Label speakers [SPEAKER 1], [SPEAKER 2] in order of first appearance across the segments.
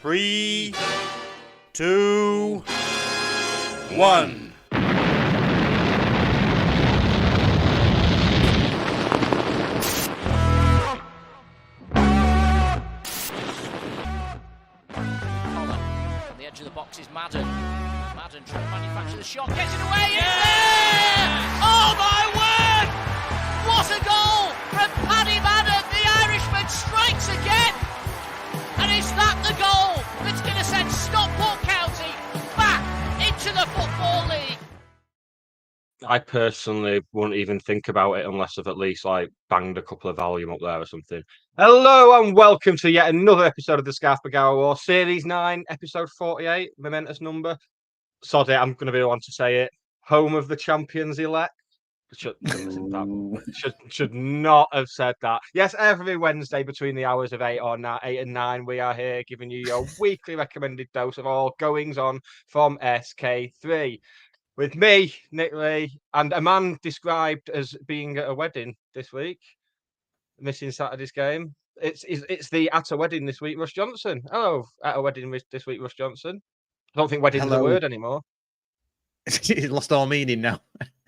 [SPEAKER 1] 3, 2, 1.
[SPEAKER 2] On the edge of the box is Madden. Madden trying to manufacture the shot, gets it away, it's there! Oh my word! What a goal from Paddy Madden! The Irishman strikes again! And is that the goal that's going to send Stockport County back into the Football League?
[SPEAKER 3] I personally wouldn't even think about it unless I've at least banged a couple of volume up there or something. Hello and welcome to yet another episode of the Scarf Bagara War, Series 9, episode 48, momentous number. Sod it, I'm going to be the one to say it. Home of the champions elect. Should not have said that. Yes, every Wednesday between the hours of 8 and 9, we are here giving you your weekly recommended dose of all goings on from SK3. With me, Nick Lee, and a man described as being at a wedding this week, missing Saturday's game. It's the at a wedding this week, Russ Johnson. Hello, at a wedding this week, Russ Johnson. I don't think wedding's a word anymore.
[SPEAKER 4] It lost all meaning now.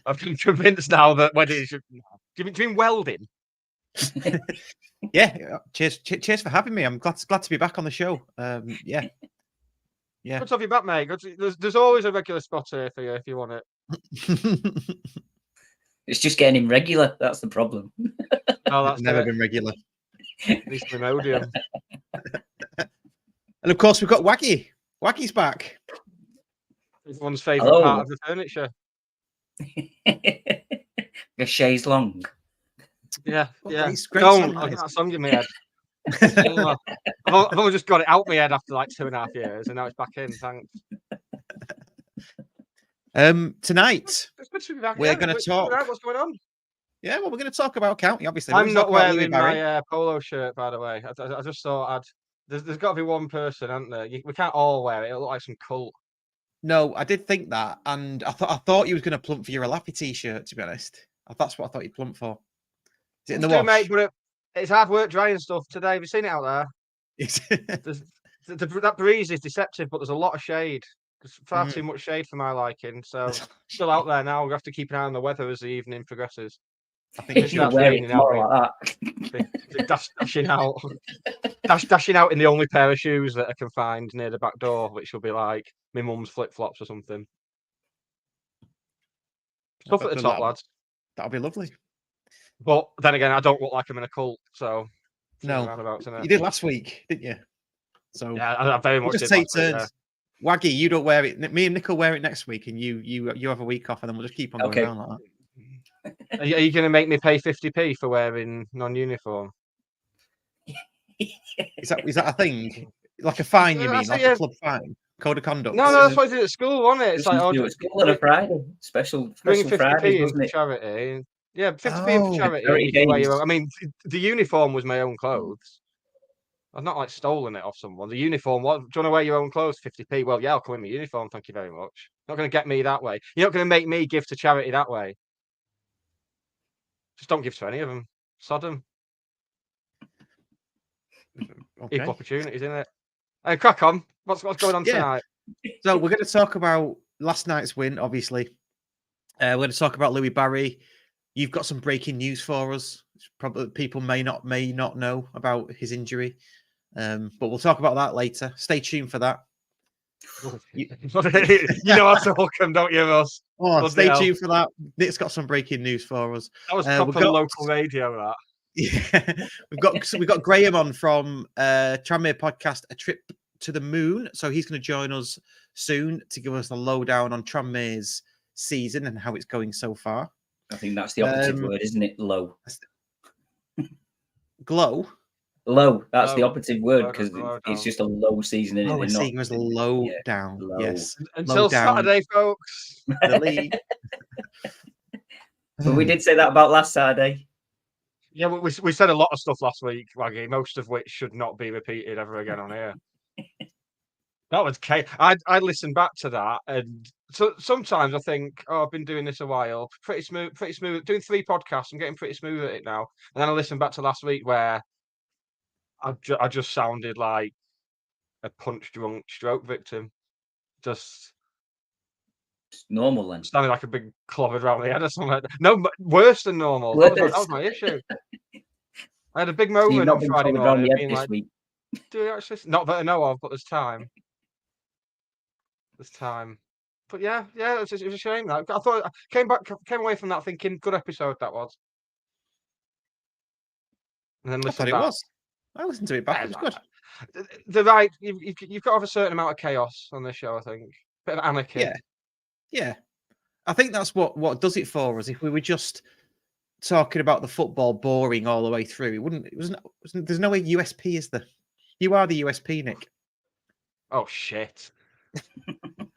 [SPEAKER 3] I've been convinced now that wedding should. Do you mean welding?
[SPEAKER 4] Yeah. Cheers for having me. I'm glad to be back on the show. Yeah.
[SPEAKER 3] Good to have you back, mate. There's always a regular spot here for you if you want it.
[SPEAKER 5] It's just getting him regular. That's the problem.
[SPEAKER 3] Oh, that's
[SPEAKER 4] never been regular.
[SPEAKER 3] At least Imodium.
[SPEAKER 4] And of course, we've got Waggy. Waggy's back.
[SPEAKER 3] Everyone's favourite part of the furniture.
[SPEAKER 5] A chaise long.
[SPEAKER 3] Yeah.
[SPEAKER 4] Great
[SPEAKER 3] Don't. I've got that song in my head. I've only just got it out my head after 2.5 years, and now it's back in. Thanks.
[SPEAKER 4] Tonight we're going to talk.
[SPEAKER 3] What's going on?
[SPEAKER 4] Yeah, well, we're going to talk about County. Obviously,
[SPEAKER 3] I'm not wearing my polo shirt, by the way. I just thought there's got to be one person, hasn't there? We can't all wear it. It'll look like some cult.
[SPEAKER 4] No, I did think that, and I thought you was going to plump for your Alapi t-shirt. To be honest, that's what I thought you'd plump for. Is it in the wash?
[SPEAKER 3] Mate, but it's hard work drying stuff today. Have you seen it out there? That breeze is deceptive, but there's a lot of shade. There's far too much shade for my liking. So still out there now. We have to keep an eye on the weather as the evening progresses.
[SPEAKER 4] I think
[SPEAKER 5] it's not raining out.
[SPEAKER 3] Dashing out in the only pair of shoes that I can find near the back door, which will be like my mum's flip flops or something. Stuff at the top, lads.
[SPEAKER 4] That'll be lovely.
[SPEAKER 3] But then again, I don't look like I'm in a cult, so
[SPEAKER 4] no. You did last week, didn't you? So
[SPEAKER 3] yeah, I very much
[SPEAKER 4] just take turns. Waggy, you don't wear it. Me and Nick will wear it next week, and you have a week off, and then we'll just keep on going around like that.
[SPEAKER 3] Are you going to make me pay 50p for wearing non-uniform?
[SPEAKER 4] Is that a thing? Like a fine, you mean? Like a club fine? Code of conduct?
[SPEAKER 3] No, that's what I did at school, wasn't it? It's like,
[SPEAKER 5] school on a Friday. Special 50p
[SPEAKER 3] Friday,
[SPEAKER 5] wasn't it?
[SPEAKER 3] Charity. Yeah, 50p for charity. I mean, the uniform was my own clothes. I've not stolen it off someone. The uniform, what? Do you want to wear your own clothes? 50p. Well, yeah, I'll come in my uniform. Thank you very much. Not going to get me that way. You're not going to make me give to charity that way. Just don't give to any of them. Sod them.
[SPEAKER 4] Okay.
[SPEAKER 3] Equal opportunities, isn't it? Hey, crack on. What's going on tonight?
[SPEAKER 4] So we're going to talk about last night's win, obviously. We're going to talk about Louis Barry. You've got some breaking news for us. Probably people may not know about his injury. But we'll talk about that later. Stay tuned for that.
[SPEAKER 3] You know how to hook them, don't you, Ross?
[SPEAKER 4] Stay tuned for that. Nick's got some breaking news for us.
[SPEAKER 3] That was proper local radio, that.
[SPEAKER 4] Yeah, we've got Graham on from Tranmere podcast, A Trip to the Moon. So he's going to join us soon to give us the lowdown on Tranmere's season and how it's going so far.
[SPEAKER 5] I think that's the operative word, isn't it? Low.
[SPEAKER 4] Glow.
[SPEAKER 5] Low. That's the operative word because it's just a low season.
[SPEAKER 4] Oh, we're seeing as low down. Low. Yes.
[SPEAKER 3] Until low Saturday, down. Folks.
[SPEAKER 4] The league.
[SPEAKER 5] But we did say that about last Saturday.
[SPEAKER 3] Yeah, we said a lot of stuff last week, Waggy, most of which should not be repeated ever again on here. That was I listened back to that, and so sometimes I think, I've been doing this a while, pretty smooth. Doing 3 podcasts, I'm getting pretty smooth at it now. And then I listened back to last week where I just sounded like a punch-drunk stroke victim. Just
[SPEAKER 5] normal then.
[SPEAKER 3] standing like a big clobbered around the head or something. No, worse than normal. That was my issue. I had a big
[SPEAKER 5] So you've
[SPEAKER 3] moment
[SPEAKER 5] not
[SPEAKER 3] on
[SPEAKER 5] been
[SPEAKER 3] Friday
[SPEAKER 5] clobbered around
[SPEAKER 3] morning
[SPEAKER 5] the head
[SPEAKER 3] being
[SPEAKER 5] this
[SPEAKER 3] like,
[SPEAKER 5] week.
[SPEAKER 3] do you actually? Not that I know of, but there's time. There's time. But yeah, it was a shame. That I thought I came away from that thinking, good episode that was. And then
[SPEAKER 4] I
[SPEAKER 3] listen
[SPEAKER 4] thought it
[SPEAKER 3] back.
[SPEAKER 4] was. I listened to it back. It was good.
[SPEAKER 3] You've got to have a certain amount of chaos on this show. I think bit of anarchy.
[SPEAKER 4] Yeah. I think that's what does it for us. If we were just talking about the football boring all the way through, it wouldn't. There's no way USP is there. You are the USP, Nick.
[SPEAKER 3] Oh shit.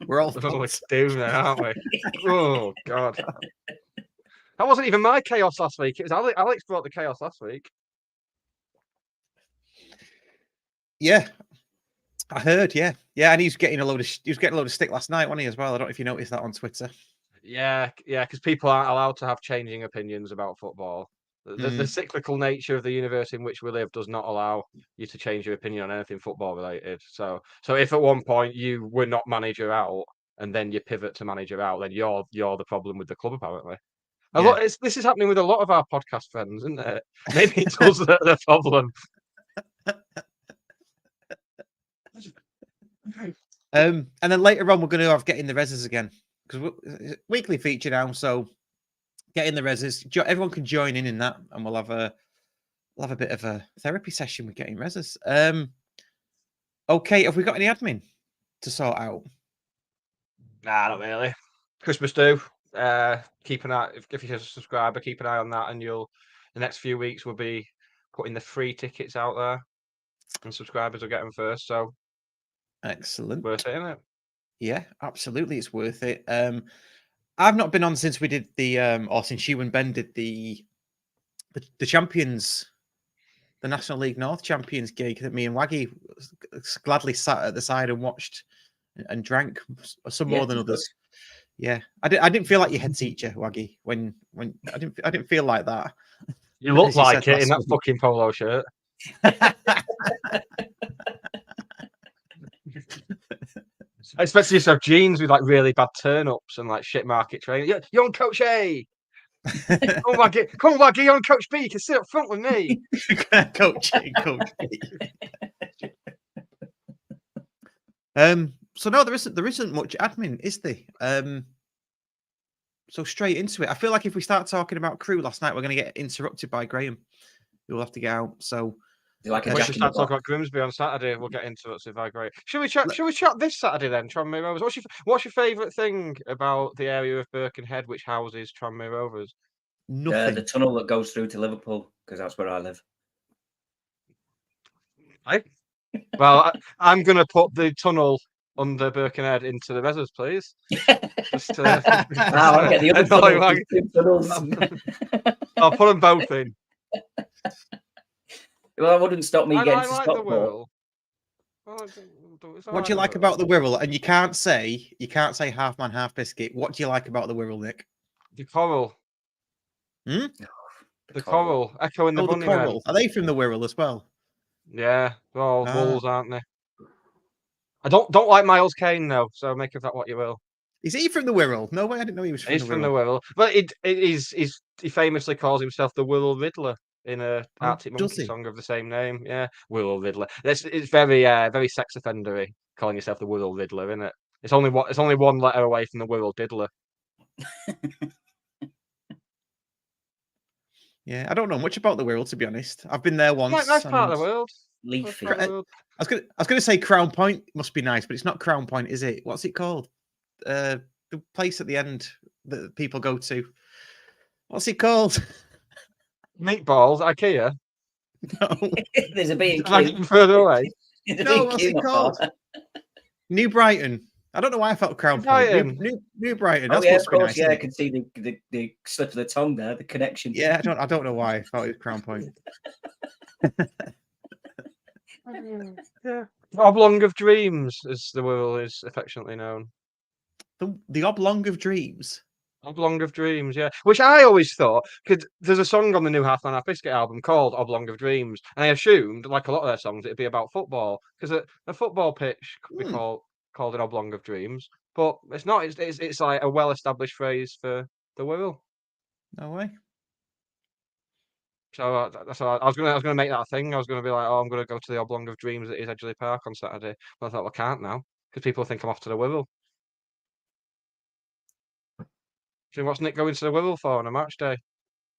[SPEAKER 4] We're all
[SPEAKER 3] We're doomed then, aren't we? Oh god. That wasn't even my chaos last week. It was Alex brought the chaos last week.
[SPEAKER 4] Yeah, I heard. Yeah, and he was getting a load of stick last night, wasn't he? As well. I don't know if you noticed that on Twitter.
[SPEAKER 3] Yeah, because people aren't allowed to have changing opinions about football. The cyclical nature of the universe in which we live does not allow you to change your opinion on anything football related. So if at one point you were not manager out and then you pivot to manager out, then you're the problem with the club apparently.
[SPEAKER 4] Yeah.
[SPEAKER 3] This is happening with a lot of our podcast friends, isn't it? Maybe it's us the problem.
[SPEAKER 4] And then later on, we're going to have Getting the Reses again because it's a weekly feature now. So Getting the Reses, everyone can join in that, and we'll have a bit of a therapy session with Getting Reses. Okay, have we got any admin to sort out?
[SPEAKER 3] Nah, not really. Christmas do. Keep an eye if you're a subscriber. Keep an eye on that, and the next few weeks will be putting the free tickets out there, and subscribers will get them first. So
[SPEAKER 4] excellent,
[SPEAKER 3] worth it, isn't it?
[SPEAKER 4] Yeah, absolutely, it's worth it. I've not been on since we did or since you and Ben did the champions, the National League North champions gig that me and Waggy gladly sat at the side and watched and drank some more than others. Yeah, I didn't feel like your head teacher, Waggy. When I didn't feel like that.
[SPEAKER 3] You look like it in that fucking polo shirt. I expect you to have jeans with like really bad turn-ups and like shit market training. You're on Coach A. Come on, Waggy, you're on Coach B. You can sit up front with me.
[SPEAKER 4] Coach B. So no, there isn't much admin, is there? So straight into it. I feel like if we start talking about Crew last night, we're going to get interrupted by Graham. We'll have to get out. So
[SPEAKER 5] like
[SPEAKER 3] we should start talking about Grimsby on Saturday. We'll get interrupted by Graham. Should we chat this Saturday then? Tranmere Rovers. What's your favourite thing about the area of Birkenhead which houses Tranmere Rovers?
[SPEAKER 4] Nothing.
[SPEAKER 5] The tunnel that goes through to Liverpool, because that's where I live.
[SPEAKER 3] Well, I'm going to put the tunnel under Birkenhead into the Reses, please. Just
[SPEAKER 5] I'll get the other tunnels.
[SPEAKER 3] I'll put them both in.
[SPEAKER 5] Well, that wouldn't stop me getting to Stockport.
[SPEAKER 4] What do you like about the Wirral? And you can't say half man, half biscuit. What do you like about the Wirral, Nick?
[SPEAKER 3] The coral. The coral. Echoing the bunny
[SPEAKER 4] coral. Are they from the Wirral as well?
[SPEAKER 3] Yeah, they're all bulls, aren't they? I don't like Miles Kane though, so make of that what you will.
[SPEAKER 4] Is he from the Wirral? No way, I didn't know he was from the Wirral.
[SPEAKER 3] He's from the Wirral. But he famously calls himself the Will Riddler in a Arctic Monkey song of the same name. Yeah, Will Riddler. It's very very sex offendery calling yourself the Will Riddler, isn't it? It's only one letter away from the Will Diddler.
[SPEAKER 4] Yeah, I don't know much about the Wirral, to be honest. I've been there once.
[SPEAKER 3] Nice part of the world.
[SPEAKER 5] Leafy.
[SPEAKER 4] I was gonna say Crown Point must be nice, but it's not Crown Point, is it? What's it called? The place at the end that people go to. What's it called?
[SPEAKER 3] Meatballs, IKEA.
[SPEAKER 5] No. There's a bit
[SPEAKER 3] further away.
[SPEAKER 4] No, what's it called? New Brighton. I don't know why I felt Crown Point. New Brighton.
[SPEAKER 5] That's of course. Nice, I can see the slip of the tongue there, the connection.
[SPEAKER 4] Yeah, I don't know why I thought it was Crown Point.
[SPEAKER 3] Yeah. Oblong of Dreams, as the Wirral is affectionately known.
[SPEAKER 4] The Oblong of Dreams.
[SPEAKER 3] Oblong of Dreams, yeah. Which I always thought, because there's a song on the new Half Man Half Biscuit album called Oblong of Dreams, and I assumed, like a lot of their songs, it'd be about football, because a football pitch could be called an Oblong of Dreams, but it's not. It's like a well-established phrase for the Wirral.
[SPEAKER 4] No way.
[SPEAKER 3] So that's all. I was gonna make that a thing. I was gonna be like, oh, I'm gonna go to the Oblong of Dreams at Edgeley Park on Saturday. But I thought, well, I can't now because people think I'm off to the Wirral. So what's Nick going to the Wirral for on a match day?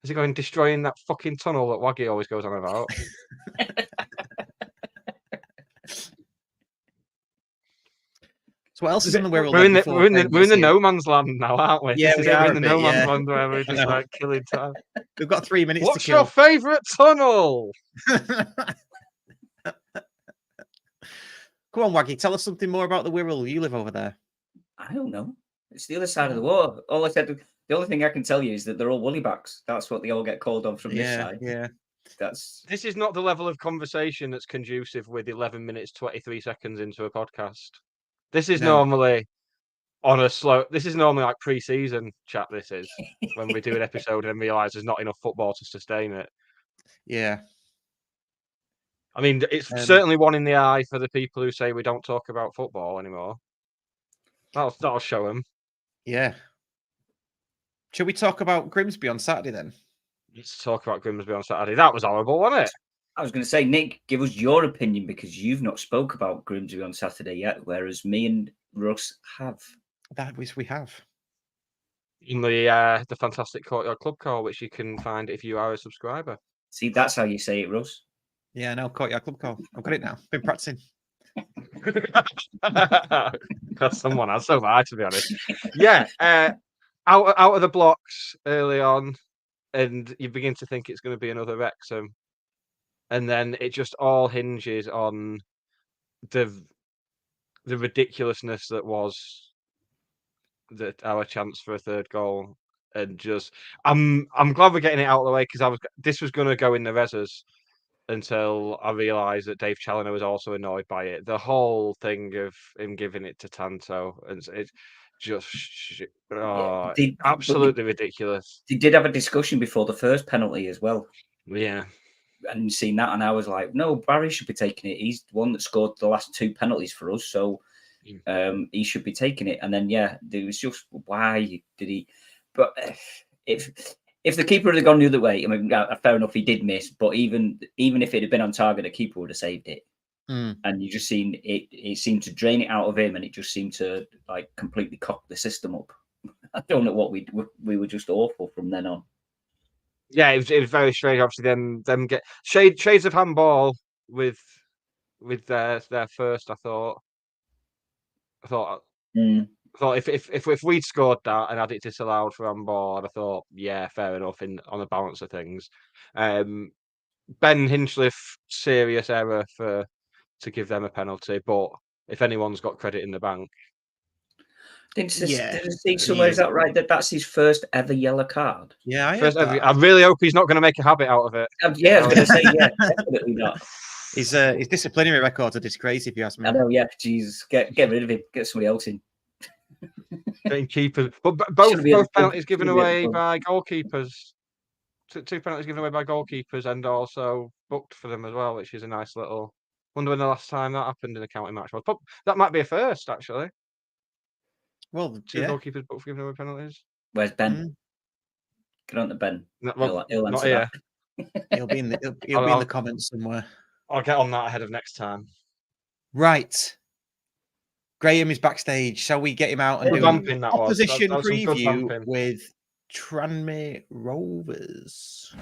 [SPEAKER 3] Is he going destroying that fucking tunnel that Waggy always goes on about?
[SPEAKER 4] So what else is in the Wirral?
[SPEAKER 3] We're in the no man's land now, aren't we?
[SPEAKER 4] Yeah,
[SPEAKER 3] we're in the no man's land where we're just like killing time.
[SPEAKER 4] We've got 3 minutes
[SPEAKER 3] What's
[SPEAKER 4] to kill.
[SPEAKER 3] your favourite tunnel?
[SPEAKER 4] Come on, Waggy, tell us something more about the Wirral. You live over there.
[SPEAKER 5] I don't know. It's the other side of the water. All I said, the only thing I can tell you is that they're all woolly-backs. That's what they all get called on from this side.
[SPEAKER 4] Yeah.
[SPEAKER 3] This is not the level of conversation that's conducive with 11 minutes 23 seconds into a podcast. This is normally on a slow. This is normally like pre-season chat. This is when we do an episode and realise there's not enough football to sustain it.
[SPEAKER 4] Yeah.
[SPEAKER 3] I mean, it's certainly one in the eye for the people who say we don't talk about football anymore. That'll show them.
[SPEAKER 4] Yeah. Shall we talk about Grimsby on Saturday then?
[SPEAKER 3] Let's talk about Grimsby on Saturday. That was horrible, wasn't it?
[SPEAKER 5] I was going to say, Nick, give us your opinion because you've not spoke about Grimsby on Saturday yet, whereas me and Russ have.
[SPEAKER 4] That we have.
[SPEAKER 3] In the fantastic Courtyard Club call, which you can find if you are a subscriber.
[SPEAKER 5] See, that's how you say it, Russ.
[SPEAKER 4] Yeah, no, Courtyard Club call. I've got it now. Been practicing.
[SPEAKER 3] Because someone has, so have I, to be honest. Yeah, out of the blocks early on, and you begin to think it's going to be another Wrexham, and then it just all hinges on the ridiculousness that was our chance for a third goal, and just I'm glad we're getting it out of the way because this was going to go in the reses until I realised that Dave Challoner was also annoyed by it. The whole thing of him giving it to Tanto, and it's just absolutely ridiculous.
[SPEAKER 5] They did have a discussion before the first penalty as well.
[SPEAKER 3] Yeah.
[SPEAKER 5] And seeing that, and I was like, no, Barry should be taking it. He's the one that scored the last 2 penalties for us, so he should be taking it. And then, yeah, there was just, why did he? But if the keeper had gone the other way, I mean, fair enough, he did miss. But even if it had been on target, the keeper would have saved it. And you just seen it seemed to drain it out of him, and it just seemed to like completely cock the system up. I don't know what we were just awful from then on.
[SPEAKER 3] Yeah, it was very strange. Obviously, them get shades of handball with their first. I thought if we'd scored that and had it disallowed for handball, I thought, yeah, fair enough on the balance of things. Ben Hinchliff, serious error to give them a penalty, but if anyone's got credit in the bank.
[SPEAKER 5] Didn't see somewhere, is that right? That's his first ever yellow card?
[SPEAKER 4] Yeah,
[SPEAKER 3] I really hope he's not going to make a habit out of it.
[SPEAKER 5] Yeah, I was going to say, yeah, definitely not.
[SPEAKER 4] His disciplinary record's a disgrace, if you ask me.
[SPEAKER 5] I know, yeah. Jesus, get rid of him. Get somebody else in.
[SPEAKER 3] Getting keepers. But both penalties given away by goalkeepers. 2 penalties given away by goalkeepers and also booked for them as well, which is a nice little... Wonder when the last time that happened in a county match was. That might be a first, actually.
[SPEAKER 4] Well,
[SPEAKER 3] 2 goalkeepers booked for giving away penalties.
[SPEAKER 5] Where's Ben? Get on to Ben. He'll
[SPEAKER 3] not
[SPEAKER 5] answer
[SPEAKER 3] here.
[SPEAKER 5] that.
[SPEAKER 4] He'll be in the comments somewhere.
[SPEAKER 3] I'll get on that ahead of next time.
[SPEAKER 4] Right. Graham is backstage. Shall we get him out and do an opposition preview with Tranmere Rovers?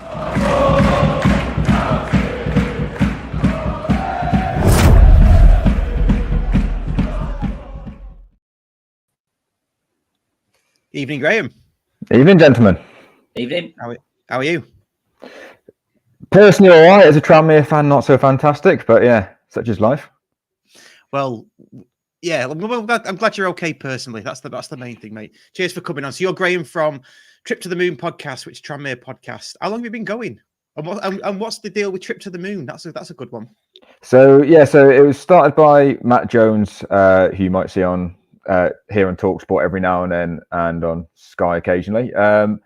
[SPEAKER 4] Evening, Graham.
[SPEAKER 6] Evening, gentlemen.
[SPEAKER 5] Evening.
[SPEAKER 4] How are you?
[SPEAKER 6] Personally, all right. As a Tranmere fan, not so fantastic, but yeah, such is life.
[SPEAKER 4] Well, yeah, I'm glad you're okay personally. That's the main thing, mate. Cheers for coming on. So you're Graham from Trip to the Moon podcast, which is Tranmere podcast. How long have you been going? And what's the deal with Trip to the Moon? That's a good one.
[SPEAKER 6] So it was started by Matt Jones, who you might see on here on Talksport every now and then, and on Sky occasionally. And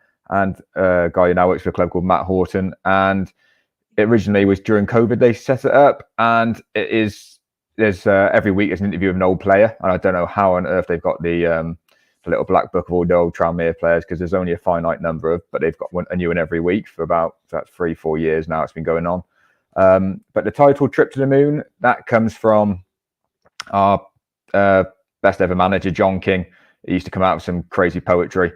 [SPEAKER 6] a guy who now works for a club called Matt Horton. And it originally was during COVID they set it up, and there's every week there's an interview with an old player, and I don't know how on earth they've got the little black book of all the old Tranmere players, because there's only a finite number but they've got a new one every week for about 3-4 years now. It's been going on. But the title Trip to the Moon, that comes from our best ever manager, John King. He used to come out with some crazy poetry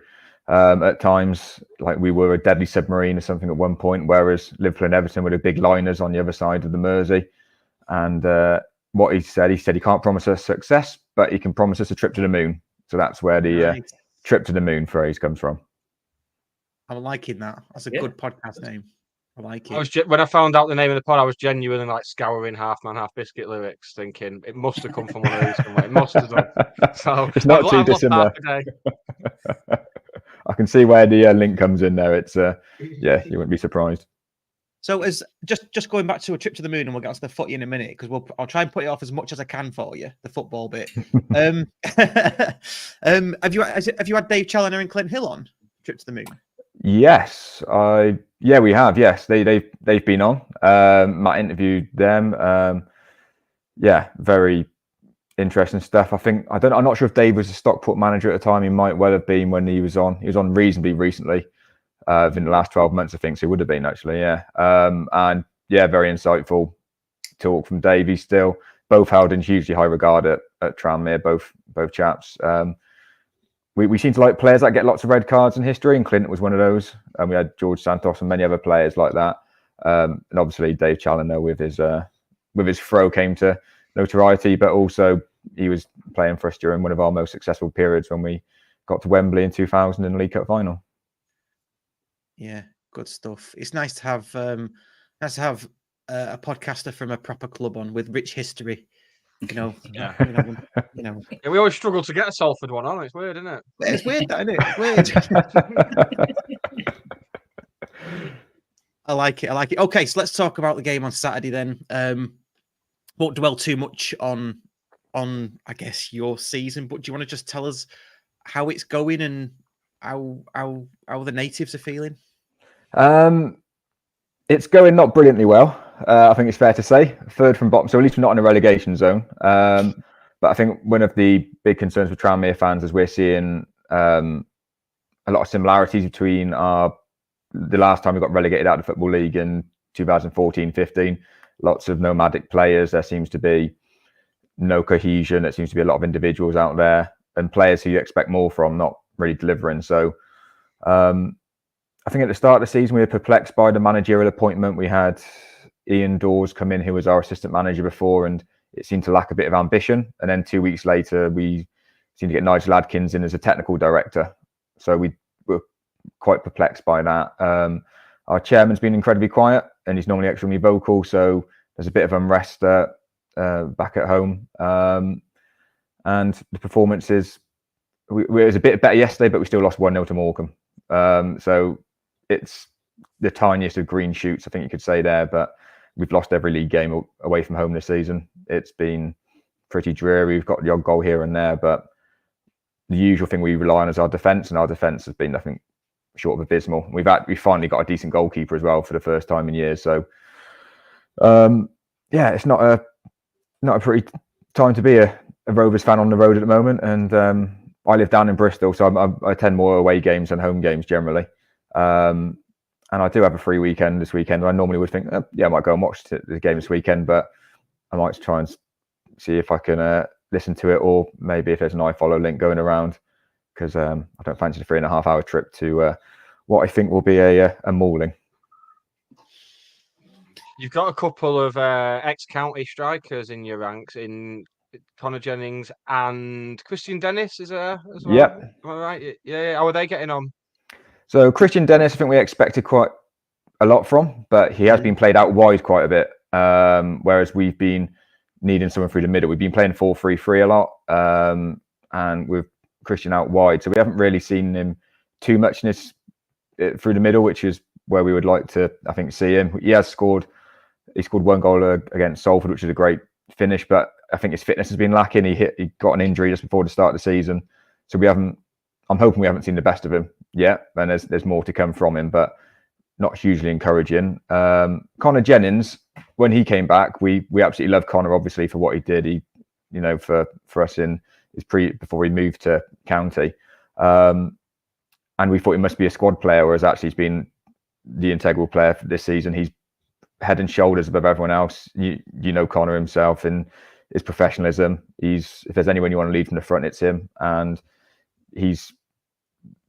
[SPEAKER 6] at times, like we were a deadly submarine or something at one point, whereas Liverpool and Everton were the big liners on the other side of the Mersey. And what he said he can't promise us success, but he can promise us a trip to the moon. So that's where the trip to the moon phrase comes from.
[SPEAKER 4] I'm liking that. That's a good podcast name. I like it.
[SPEAKER 3] When I found out the name of the pod, I was genuinely like scouring Half Man Half Biscuit lyrics, thinking it must have come from one of these somewhere. It must have done. So
[SPEAKER 6] it's not too dissimilar. I can see where the link comes in there. It's you wouldn't be surprised.
[SPEAKER 4] So as just going back to a trip to the moon, and we'll get to the footy in a minute, because I'll try and put it off as much as I can for you, the football bit. Have you had Dave Challoner and Clint Hill on Trip to the Moon?
[SPEAKER 6] Yes, we have. Yes, they've been on. Matt interviewed them. Very interesting stuff. I'm not sure if Dave was a Stockport manager at the time. He might well have been when he was on. He was on reasonably recently. In the last 12 months, I think, so it would have been actually, very insightful talk from Davey. Still, both held in hugely high regard at Tranmere, both chaps. We seem to like players that get lots of red cards in history, and Clint was one of those. And we had George Santos and many other players like that. And obviously, Dave Challoner with his throw came to notoriety, but also he was playing for us during one of our most successful periods when we got to Wembley in 2000 in the League Cup final.
[SPEAKER 4] Yeah, good stuff. It's nice to have a podcaster from a proper club on with rich history. Yeah,
[SPEAKER 3] we always struggle to get a Salford one on. It's weird, isn't it?
[SPEAKER 4] It's weird, isn't it? It's weird. I like it. Okay, so let's talk about the game on Saturday then. Won't dwell too much on I guess your season, but do you want to just tell us how it's going and how the natives are feeling?
[SPEAKER 6] It's going not brilliantly well. I think it's fair to say. Third from bottom, so at least we're not in a relegation zone. But I think one of the big concerns for Tranmere fans is we're seeing a lot of similarities between the last time we got relegated out of the Football League in 2014-15. Lots of nomadic players. There seems to be no cohesion. There seems to be a lot of individuals out there and players who you expect more from, not really delivering. So I think at the start of the season, we were perplexed by the managerial appointment. We had Ian Dawes come in, who was our assistant manager before, and it seemed to lack a bit of ambition. And then 2 weeks later, we seemed to get Nigel Adkins in as a technical director. So we were quite perplexed by that. Our chairman's been incredibly quiet, and he's normally extremely vocal. So there's a bit of unrest back at home. And the performances, it was a bit better yesterday, but we still lost 1-0 to Morecambe. So it's the tiniest of green shoots, I think you could say there, but we've lost every league game away from home this season. It's been pretty dreary. We've got the odd goal here and there, but the usual thing we rely on is our defence, and our defence has been, I think, short of abysmal. We finally got a decent goalkeeper as well for the first time in years. So, it's not a pretty time to be a Rovers fan on the road at the moment. And I live down in Bristol, so I attend more away games than home games generally. And I do have a free weekend this weekend. I normally would think, I might go and watch the game this weekend, but I might try and see if I can listen to it, or maybe if there's an iFollow link going around, because I don't fancy the 3.5-hour trip to what I think will be a mauling.
[SPEAKER 3] You've got a couple of ex-county strikers in your ranks, in Conor Jennings and Christian Dennis, is there as well?
[SPEAKER 6] Yep.
[SPEAKER 3] Am I right? Yeah. How are they getting on?
[SPEAKER 6] So Christian Dennis, I think we expected quite a lot from, but he has been played out wide quite a bit, whereas we've been needing someone through the middle. We've been playing 4-3-3 a lot, and with Christian out wide, so we haven't really seen him too much through the middle, which is where we would like to, I think, see him. He scored 1 goal against Salford, which is a great finish, but I think his fitness has been lacking. He got an injury just before the start of the season, so I'm hoping we haven't seen the best of him yet, and there's more to come from him, but not hugely encouraging. Conor Jennings, when he came back, we absolutely loved Conor, obviously, for what he did. He, for us in his before he moved to county, and we thought he must be a squad player, whereas actually he's been the integral player for this season. He's head and shoulders above everyone else. Conor himself and his professionalism. If there's anyone you want to lead from the front, it's him, and he's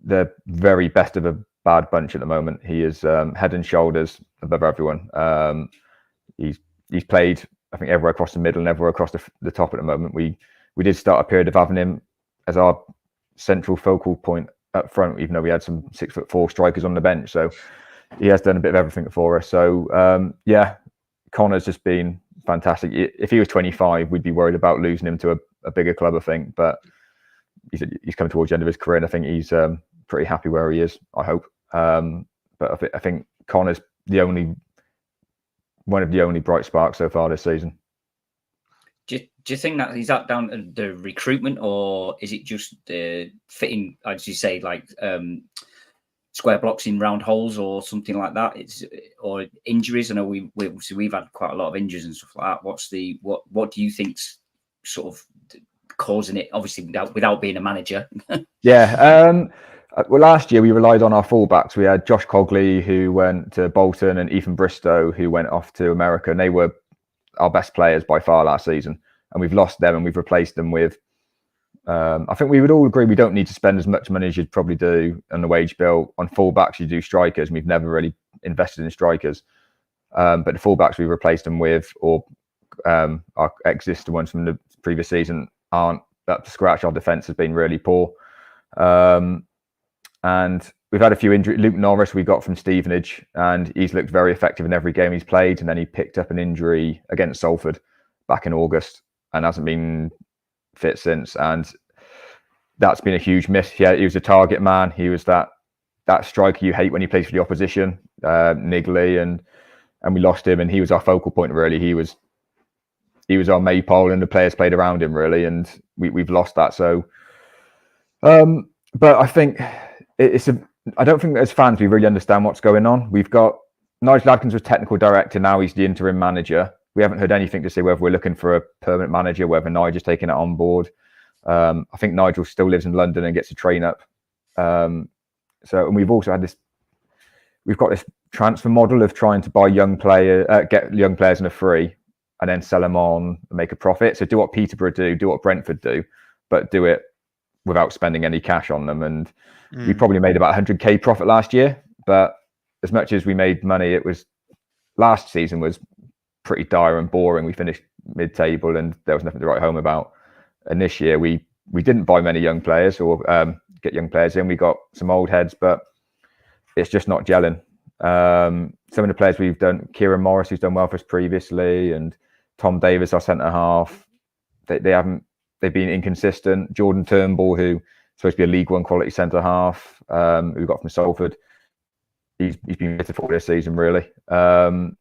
[SPEAKER 6] the very best of a bad bunch at the moment. He is head and shoulders above everyone. He's played, I think, everywhere across the middle and everywhere across the top at the moment. We did start a period of having him as our central focal point up front, even though we had some 6'4" strikers on the bench. So he has done a bit of everything for us. So Conor's just been fantastic. If he was 25, we'd be worried about losing him to a bigger club, I think. But he's coming towards the end of his career, and I think he's pretty happy where he is, I hope. But I think Conor's one of the only bright sparks so far this season.
[SPEAKER 5] Do you think is that down to the recruitment, or is it just fitting, as you say, like square blocks in round holes or something like that? Or injuries? I know we've had quite a lot of injuries and stuff like that. What do you think's sort of causing it? Obviously, without being a manager.
[SPEAKER 6] Yeah. Well, last year we relied on our fullbacks. We had Josh Cogley, who went to Bolton, and Ethan Bristow, who went off to America, and they were our best players by far last season. And we've lost them, and we've replaced them with. I think we would all agree we don't need to spend as much money as you'd probably do on the wage bill on fullbacks. You do strikers, and we've never really invested in strikers. But the fullbacks we replaced them with, or our existing ones from the previous season, aren't up to scratch. Our defence has been really poor. And we've had a few injuries. Luke Norris we got from Stevenage, and he's looked very effective in every game he's played. And then he picked up an injury against Salford back in August and hasn't been fit since. And that's been a huge miss. He was a target man. He was that striker you hate when he plays for the opposition, niggly, and we lost him. And he was our focal point, really. He was our maypole, and the players played around him, really. And we've lost that. So, but I think I don't think as fans we really understand what's going on. We've got Nigel Adkins was technical director. Now he's the interim manager. We haven't heard anything to say whether we're looking for a permanent manager, whether Nigel's taking it on board. I think Nigel still lives in London and gets to train up. And we've also had we've got this transfer model of trying to buy get young players in a free and then sell them on and make a profit. So do what Peterborough do what Brentford do, but do it without spending any cash on them. And we probably made about 100k profit last year, but as much as we made money, last season was pretty dire and boring. We finished mid-table and there was nothing to write home about. And this year we didn't buy many young players or get young players in. We got some old heads, but it's just not gelling. Some of the players we've done, Kieran Morris, who's done well for us previously, and Tom Davis, our centre half, they've been inconsistent. Jordan Turnbull, who's supposed to be a League One quality centre half, who we got from Salford, he's been pitiful this season, really. And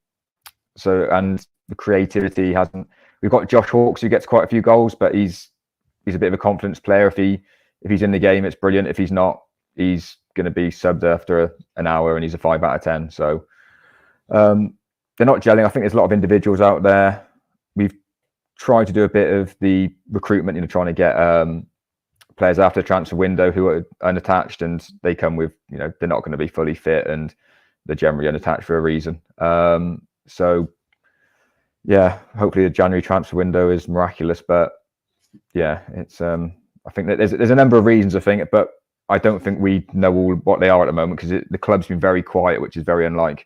[SPEAKER 6] the creativity hasn't. We've got Josh Hawkes, who gets quite a few goals, but he's a bit of a confidence player. If he's in the game, it's brilliant. If he's not, he's going to be subbed after an hour, and he's a 5 out of 10. So they're not gelling. I think there's a lot of individuals out there. We've tried to do a bit of the recruitment, trying to get players after the transfer window who are unattached, and they come with, they're not going to be fully fit, and they're generally unattached for a reason. So yeah, hopefully the January transfer window is miraculous, but yeah, it's I think that there's a number of reasons, I think, but I don't think we know all what they are at the moment, because the club's been very quiet, which is very unlike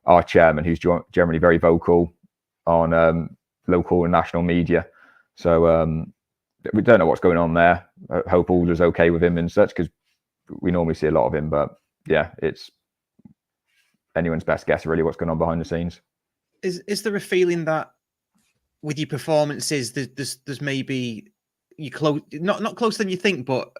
[SPEAKER 6] our chairman, who's generally very vocal on local and national media. So we don't know what's going on there. I hope all is okay with him and such, because we normally see a lot of him. But yeah, it's anyone's best guess, really, what's going on behind the scenes.
[SPEAKER 4] Is there a feeling that with your performances, there's maybe you close, not closer than you think, but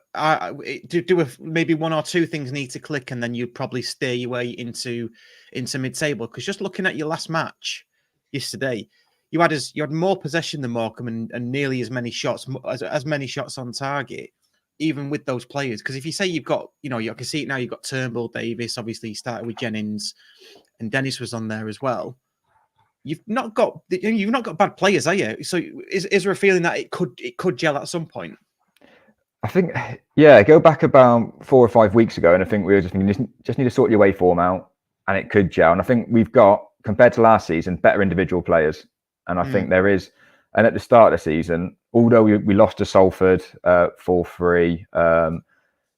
[SPEAKER 4] maybe one or two things need to click, and then you'd probably steer your way into mid-table? Because just looking at your last match yesterday, you had more possession than Morecambe and nearly as many shots on target, even with those players. Because if you say you've got, you can see it now. You've got Turnbull, Davis. Obviously, you started with Jennings, and Dennis was on there as well. You've not got bad players, are you? So is there a feeling that it could gel at some point?
[SPEAKER 6] I think, go back about 4 or 5 weeks ago, and I think we were just thinking, just need to sort your way form out, and it could gel. And I think we've got, compared to last season, better individual players. And I think there is, and at the start of the season, although we lost to Salford 4-3,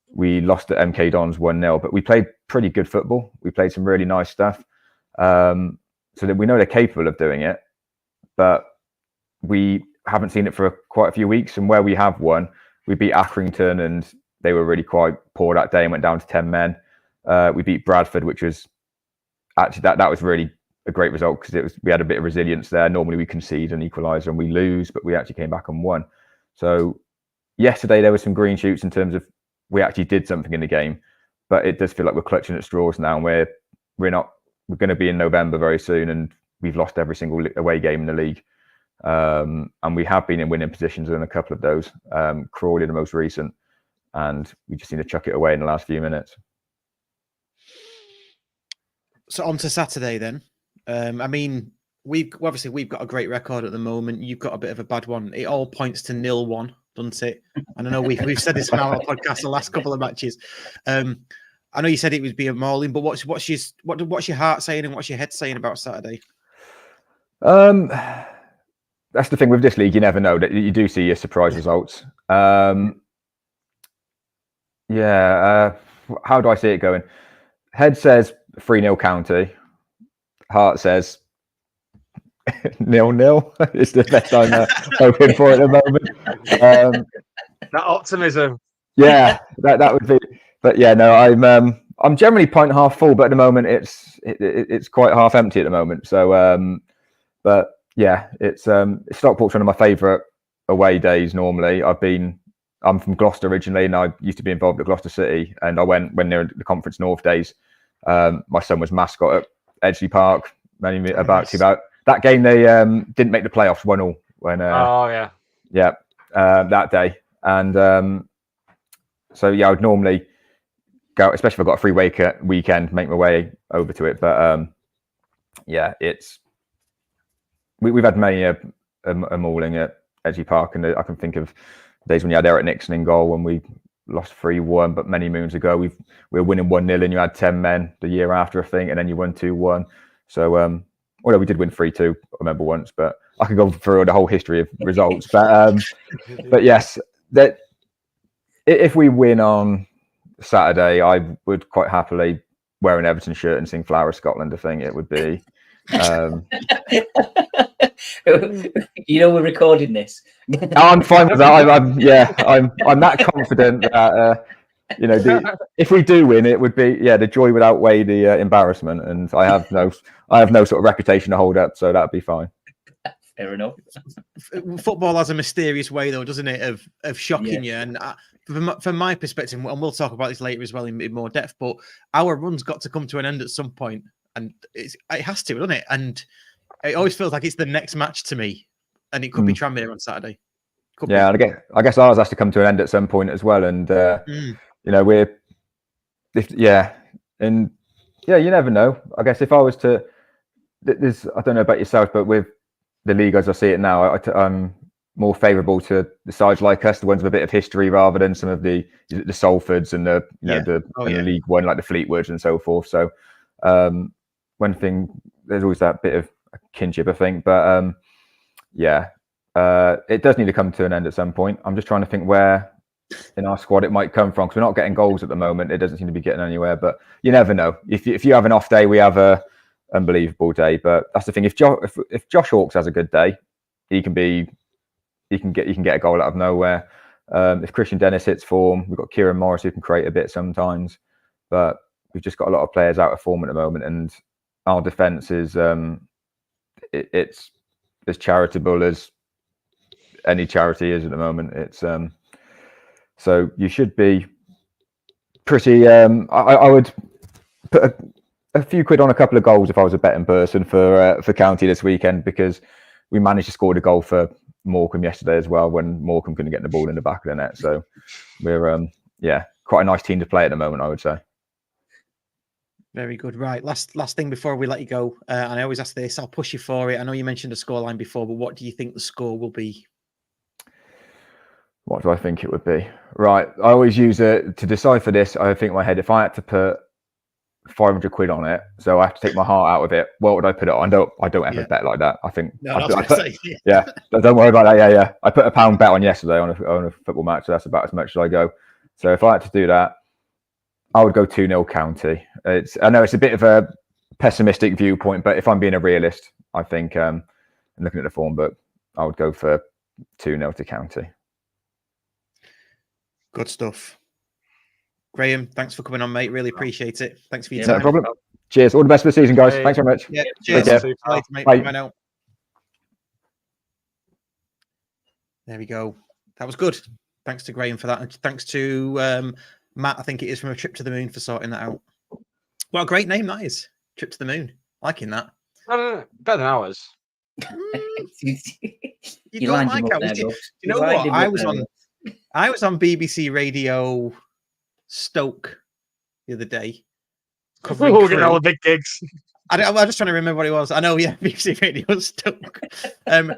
[SPEAKER 6] we lost to MK Dons 1-0, but we played pretty good football. We played some really nice stuff. So that we know they're capable of doing it, but we haven't seen it for quite a few weeks. And where we have won, we beat Accrington, and they were really quite poor that day and went down to 10 men. We beat Bradford, which was actually that was really a great result because we had a bit of resilience there. Normally we concede and equalise and we lose, but we actually came back and won. So yesterday there were some green shoots in terms of we actually did something in the game, but it does feel like we're clutching at straws now, and we're going to be in November very soon, and we've lost every single away game in the league. And we have been in winning positions in a couple of those, Crawley the most recent, and we just need to chuck it away in the last few minutes.
[SPEAKER 4] So on to Saturday then. I mean, we've got a great record at the moment. You've got a bit of a bad one. It all points to 0-1, doesn't it? And I know we've said this on our podcast the last couple of matches. I know you said it would be a mauling, but what's your heart saying and what's your head saying about Saturday?
[SPEAKER 6] That's the thing with this league. You never know that you do see your surprise results. How do I see it going? Head says 3-0 County. Heart says 0-0. It's the best I'm hoping for at the moment.
[SPEAKER 3] That optimism.
[SPEAKER 6] Yeah, that would be. But yeah, no, I'm generally pint half full, but at the moment it's quite half empty at the moment. So, but yeah, Stockport's one of my favourite away days. Normally, I'm from Gloucester originally, and I used to be involved at Gloucester City, and I went when they were the Conference North days. My son was mascot at Edgeley Park. About that game, they didn't make the playoffs 1-1 when. That day, and so yeah, I would normally go, especially if I've got a free weekend, make my way over to it. But we've had many a mauling at Edgeley Park, and I can think of days when you had Eric Nixon in goal when we lost 3-1, but many moons ago we were winning 1-0 and you had 10 men the year after, I think, and then you won 2-1. So although we did win 3-2, I remember once, but I could go through the whole history of results. But yes, that if we win on Saturday, I would quite happily wear an Everton shirt and sing Flower of Scotland. I think it would be.
[SPEAKER 5] We're recording this.
[SPEAKER 6] I'm fine with that. I'm that confident that if we do win, it would be the joy would outweigh the embarrassment, and I have no sort of reputation to hold up, so that'd be fine.
[SPEAKER 5] Fair enough.
[SPEAKER 4] Football has a mysterious way, though, doesn't it, of shocking you? And from my perspective, and we'll talk about this later as well in more depth, but our run's got to come to an end at some point, and it has to, doesn't it? And it always feels like it's the next match to me, and it could be Tranmere on Saturday.
[SPEAKER 6] I guess ours has to come to an end at some point as well, and you never know. I guess if I was to, I don't know about yourself, but with the league as I see it now, I'm more favourable to the sides like us, the ones with a bit of history, rather than some of the Salfords and the League One, like the Fleetwoods and so forth. So one thing, there's always that bit of kinship, I think, but it does need to come to an end at some point. I'm just trying to think where in our squad it might come from, because we're not getting goals at the moment. It doesn't seem to be getting anywhere, but you never know. If you have an off day, we have a unbelievable day. But that's the thing. If Josh Hawkes has a good day, he can get a goal out of nowhere. If Christian Dennis hits form, we've got Kieran Morris who can create a bit sometimes, but we've just got a lot of players out of form at the moment, and our defence is it's as charitable as any charity is at the moment. It's so you should be pretty. I would put a few quid on a couple of goals if I was a betting person for County this weekend, because we managed to score the goal for Morecambe yesterday as well when Morecambe couldn't get the ball in the back of the net. So we're quite a nice team to play at the moment, I would say.
[SPEAKER 4] Very good. Right. Last thing before we let you go. And I always ask this. I'll push you for it. I know you mentioned a scoreline before, but what do you think the score will be?
[SPEAKER 6] What do I think it would be? Right. I always use it to decipher this. I think in my head, if I had to put 500 quid on it, so I have to take my heart out of it, what would I put it on? I don't ever bet like that. I think don't worry about that. Yeah. I put £1 bet on yesterday on a football match, so that's about as much as I go. So if I had to do that, I would go 2-0 County. I know it's a bit of a pessimistic viewpoint, but if I'm being a realist, I think I'm looking at the form, but I would go for 2-0 to County.
[SPEAKER 4] Good stuff. Graham, thanks for coming on, mate. Really appreciate it. Thanks for your time.
[SPEAKER 6] No problem. Cheers. All the best for the season, guys. Thanks very much.
[SPEAKER 4] Yeah, cheers.
[SPEAKER 6] Later,
[SPEAKER 4] mate.
[SPEAKER 6] Bye.
[SPEAKER 4] Bye now. There we go. That was good. Thanks to Graham for that. And thanks to Matt, I think it is, from A Trip to the Moon, for sorting that out. What a great name that is. Trip to the Moon. Liking that.
[SPEAKER 3] I don't know. Better than ours.
[SPEAKER 4] You don't like ours. You know what? I was on BBC Radio Stoke the other day.
[SPEAKER 3] We're getting all the big gigs.
[SPEAKER 4] I'm just trying to remember what it was. I know, yeah, BBC Radio Stoke. And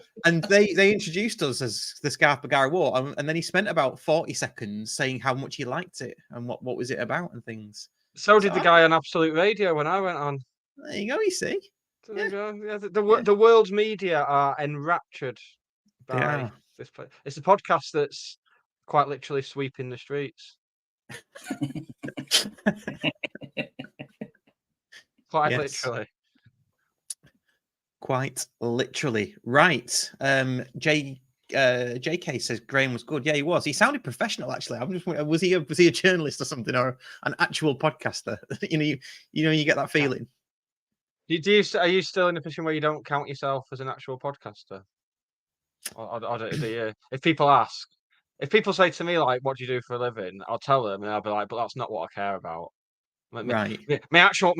[SPEAKER 4] they introduced us as the Scarpa Bagara War. And then he spent about 40 seconds saying how much he liked it and what was it about and things.
[SPEAKER 3] So did the guy on Absolute Radio when I went on.
[SPEAKER 4] There you go, you see.
[SPEAKER 3] There you go. Yeah, the world's media are enraptured by this place. It's a podcast that's quite literally sweeping the streets. Quite literally.
[SPEAKER 4] Quite literally. Right. JK says Graham was good. Yeah, he was. He sounded professional, actually. I'm just was he a journalist or something, or an actual podcaster? you get that feeling.
[SPEAKER 3] Are you still in a position where you don't count yourself as an actual podcaster? If people ask, if people say to me, like, what do you do for a living? I'll tell them, and I'll be like, but that's not what I care about.
[SPEAKER 4] Right.
[SPEAKER 3] My actual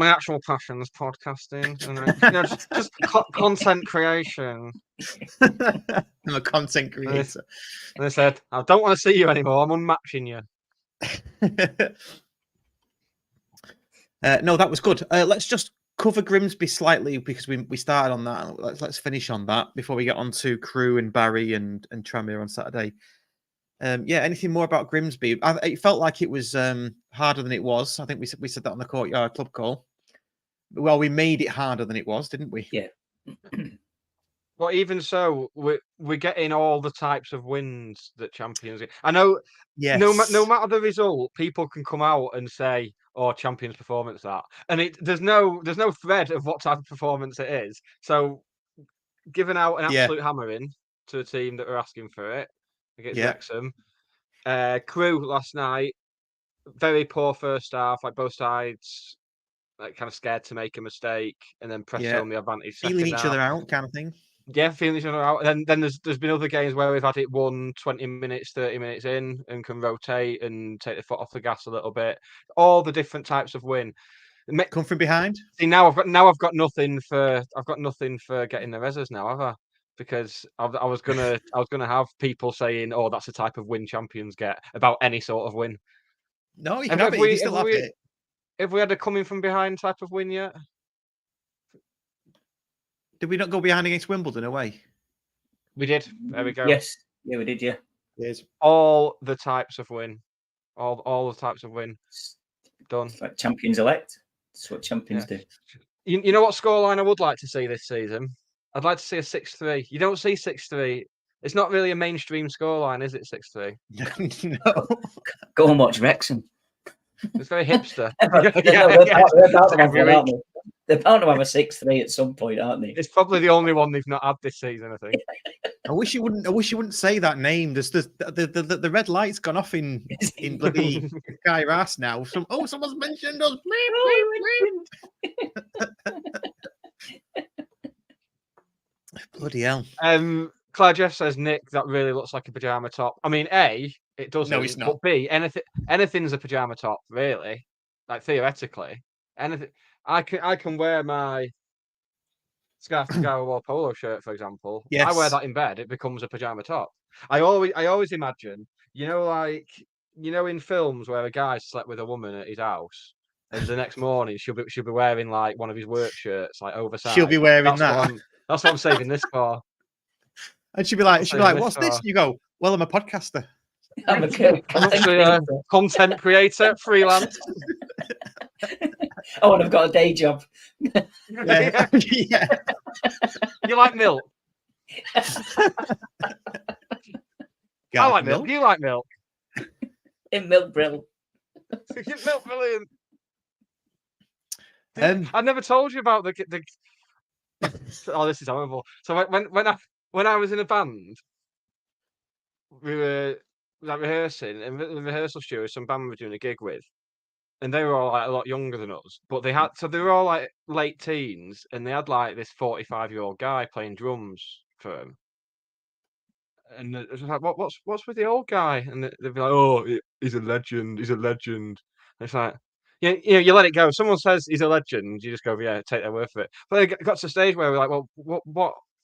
[SPEAKER 3] passion is podcasting, and just content creation.
[SPEAKER 4] I'm a content creator.
[SPEAKER 3] And they said, I don't want to see you anymore. I'm unmatching you.
[SPEAKER 4] No, that was good. Let's just cover Grimsby slightly because we started on that. Let's finish on that before we get on to Crewe and Barry and Tranmere on Saturday. Anything more about Grimsby? It felt like it was harder than it was. I think we said that on the Courtyard Club call. Well, we made it harder than it was, didn't we?
[SPEAKER 5] Yeah.
[SPEAKER 3] Well, even so, we're getting all the types of wins that champions get. I know.
[SPEAKER 4] Yes.
[SPEAKER 3] No matter the result, people can come out and say, "Oh, champions' performance that," and there's no thread of what type of performance it is. So, giving out an absolute hammering to a team that are asking for it against Wrexham. Crewe last night, very poor first half. Like both sides, like kind of scared to make a mistake, and then press home the advantage.
[SPEAKER 4] Feeling each other out, kind of thing.
[SPEAKER 3] Yeah, feeling each other out. And then there's been other games where we've had it won 20 minutes, 30 minutes in, and can rotate and take the foot off the gas a little bit. All the different types of win.
[SPEAKER 4] Come from behind.
[SPEAKER 3] See, now I've got nothing for getting the reses now, have I? Because I was gonna have people saying, "Oh, that's the type of win champions get," about any sort of win.
[SPEAKER 4] No, you can have it. You still have it.
[SPEAKER 3] Have we had a coming from behind type of win yet?
[SPEAKER 4] Did we not go behind against Wimbledon away?
[SPEAKER 3] We did. There we go.
[SPEAKER 5] Yes. Yeah, we did. Yeah.
[SPEAKER 4] Yes.
[SPEAKER 3] All the types of win. All the types of win. Done.
[SPEAKER 5] It's like champions elect. That's what champions do.
[SPEAKER 3] You know what scoreline I would like to see this season? I'd like to see a 6-3. You don't see 6-3. It's not really a mainstream scoreline, is it?
[SPEAKER 4] 6-3. No.
[SPEAKER 5] Go and watch Wrexham.
[SPEAKER 3] It's very hipster.
[SPEAKER 5] They're bound to have a 6-3 at some point, aren't they?
[SPEAKER 3] It's probably the only one they've not had this season, I think.
[SPEAKER 4] I wish you wouldn't say that name. There's the red light's gone off in bloody Guy Rass now. Someone's mentioned us. Bloody hell.
[SPEAKER 3] Claire Jeff says, Nick, that really looks like a pajama top. I mean, A, it doesn't.
[SPEAKER 4] No, it's not.
[SPEAKER 3] But B, anything's a pajama top, really. Like theoretically, anything. I can wear my Scarf to go or polo shirt, for example.
[SPEAKER 4] Yes.
[SPEAKER 3] I wear that in bed, it becomes a pajama top. I always imagine, like in films where a guy slept with a woman at his house, and the next morning she'll be wearing like one of his work shirts, like oversized.
[SPEAKER 4] She'll be wearing
[SPEAKER 3] that's
[SPEAKER 4] that.
[SPEAKER 3] That's what I'm saving this for.
[SPEAKER 4] And she'd be like, "What's this?" You go, "Well, I'm a podcaster."
[SPEAKER 5] I'm
[SPEAKER 3] I'm actually a content creator, freelance.
[SPEAKER 5] Oh, and I've got a day job.
[SPEAKER 4] Yeah. Yeah.
[SPEAKER 3] You like milk? I like milk. You like milk?
[SPEAKER 5] In Milk Brill.
[SPEAKER 3] Milk brilliant. I never told you about the. Oh, this is horrible. So when I was in a band, we were like rehearsing, and the rehearsal studio was some band we were doing a gig with, and they were all like a lot younger than us, but they were all like late teens, and they had like this 45-year-old guy playing drums for them. And it was like, what's with the old guy? And they'd be like, "Oh, he's a legend. He's a legend." And it's like, you let it go. If someone says he's a legend, you just go, yeah, take their word for it. But it got to a stage where we're like, well,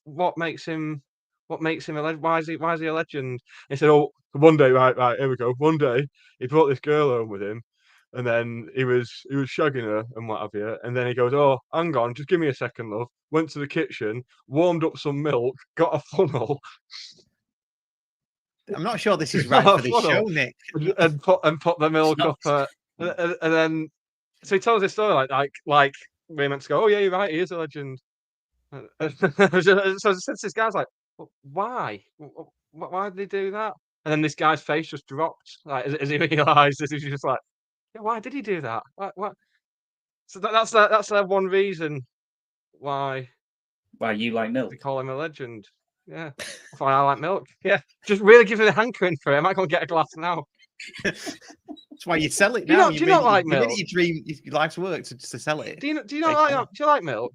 [SPEAKER 3] what makes him a legend? Why is he a legend? And he said, "Oh, one day, right, here we go. One day, he brought this girl home with him, and then he was shagging her and what have you. And then he goes, oh, hang on, just give me a second, love." Went to the kitchen, warmed up some milk, got a funnel.
[SPEAKER 4] I'm not sure this is right for this show, Nick.
[SPEAKER 3] And put the milk up, and then so he tells this story like we're meant to go, "Oh yeah, you're right, he is a legend." So since this guy's like, well, why did he do that? And then this guy's face just dropped, like as he realised this. He's just like, yeah, why did he do that? What? So that's the one reason why
[SPEAKER 5] you like milk.
[SPEAKER 3] they call him a legend. Yeah, that's why I like milk. Yeah, just really give me the hankering for it. I might go and get a glass now.
[SPEAKER 4] That's why you sell it now.
[SPEAKER 3] Do you not like milk?
[SPEAKER 4] You dream your life's work to sell it.
[SPEAKER 3] Do you not like? Do you like milk?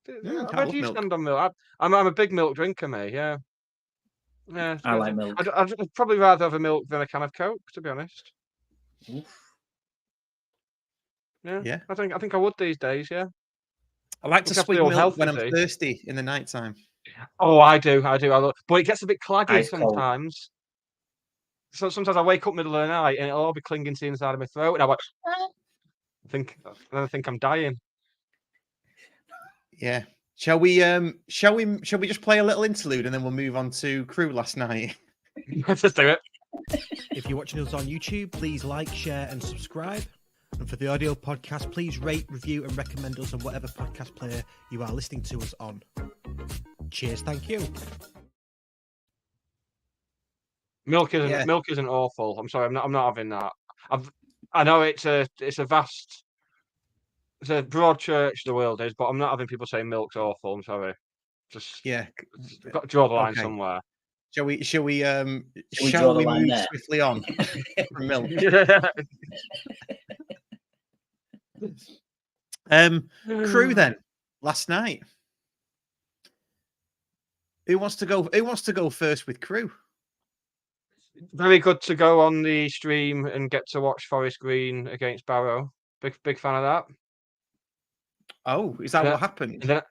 [SPEAKER 3] Where do you
[SPEAKER 4] milk.
[SPEAKER 3] stand on milk? I'm a big milk drinker, mate. Yeah. Yeah,
[SPEAKER 5] I like milk.
[SPEAKER 3] I'd probably rather have a milk than a can of Coke, to be honest.
[SPEAKER 5] Oof.
[SPEAKER 3] Yeah. I think I would these days. Yeah.
[SPEAKER 4] I like to swig milk when I'm thirsty in the night time.
[SPEAKER 3] Oh, I do. But it gets a bit claggy
[SPEAKER 5] Ice
[SPEAKER 3] sometimes. So sometimes I wake up middle of the night and it'll all be clinging to the inside of my throat, and I think I'm dying.
[SPEAKER 4] Yeah. Shall we just play a little interlude and then we'll move on to Crew last night?
[SPEAKER 3] Let's just do it.
[SPEAKER 7] If you're watching us on YouTube, please like, share, and subscribe. And for the audio podcast, please rate, review, and recommend us on whatever podcast player you are listening to us on. Cheers, thank you.
[SPEAKER 3] Milk isn't awful. I'm sorry, I'm not having that. I know it's a broad church the world is, but I'm not having people say milk's awful. I'm sorry. Just got to draw the line somewhere.
[SPEAKER 4] Shall we move swiftly on from milk? Crew then. Last night. Who wants to go first with Crew?
[SPEAKER 3] Very good to go on the stream and get to watch Forest Green against Barrow. Big fan of that.
[SPEAKER 4] Oh, is that what happened?
[SPEAKER 3] And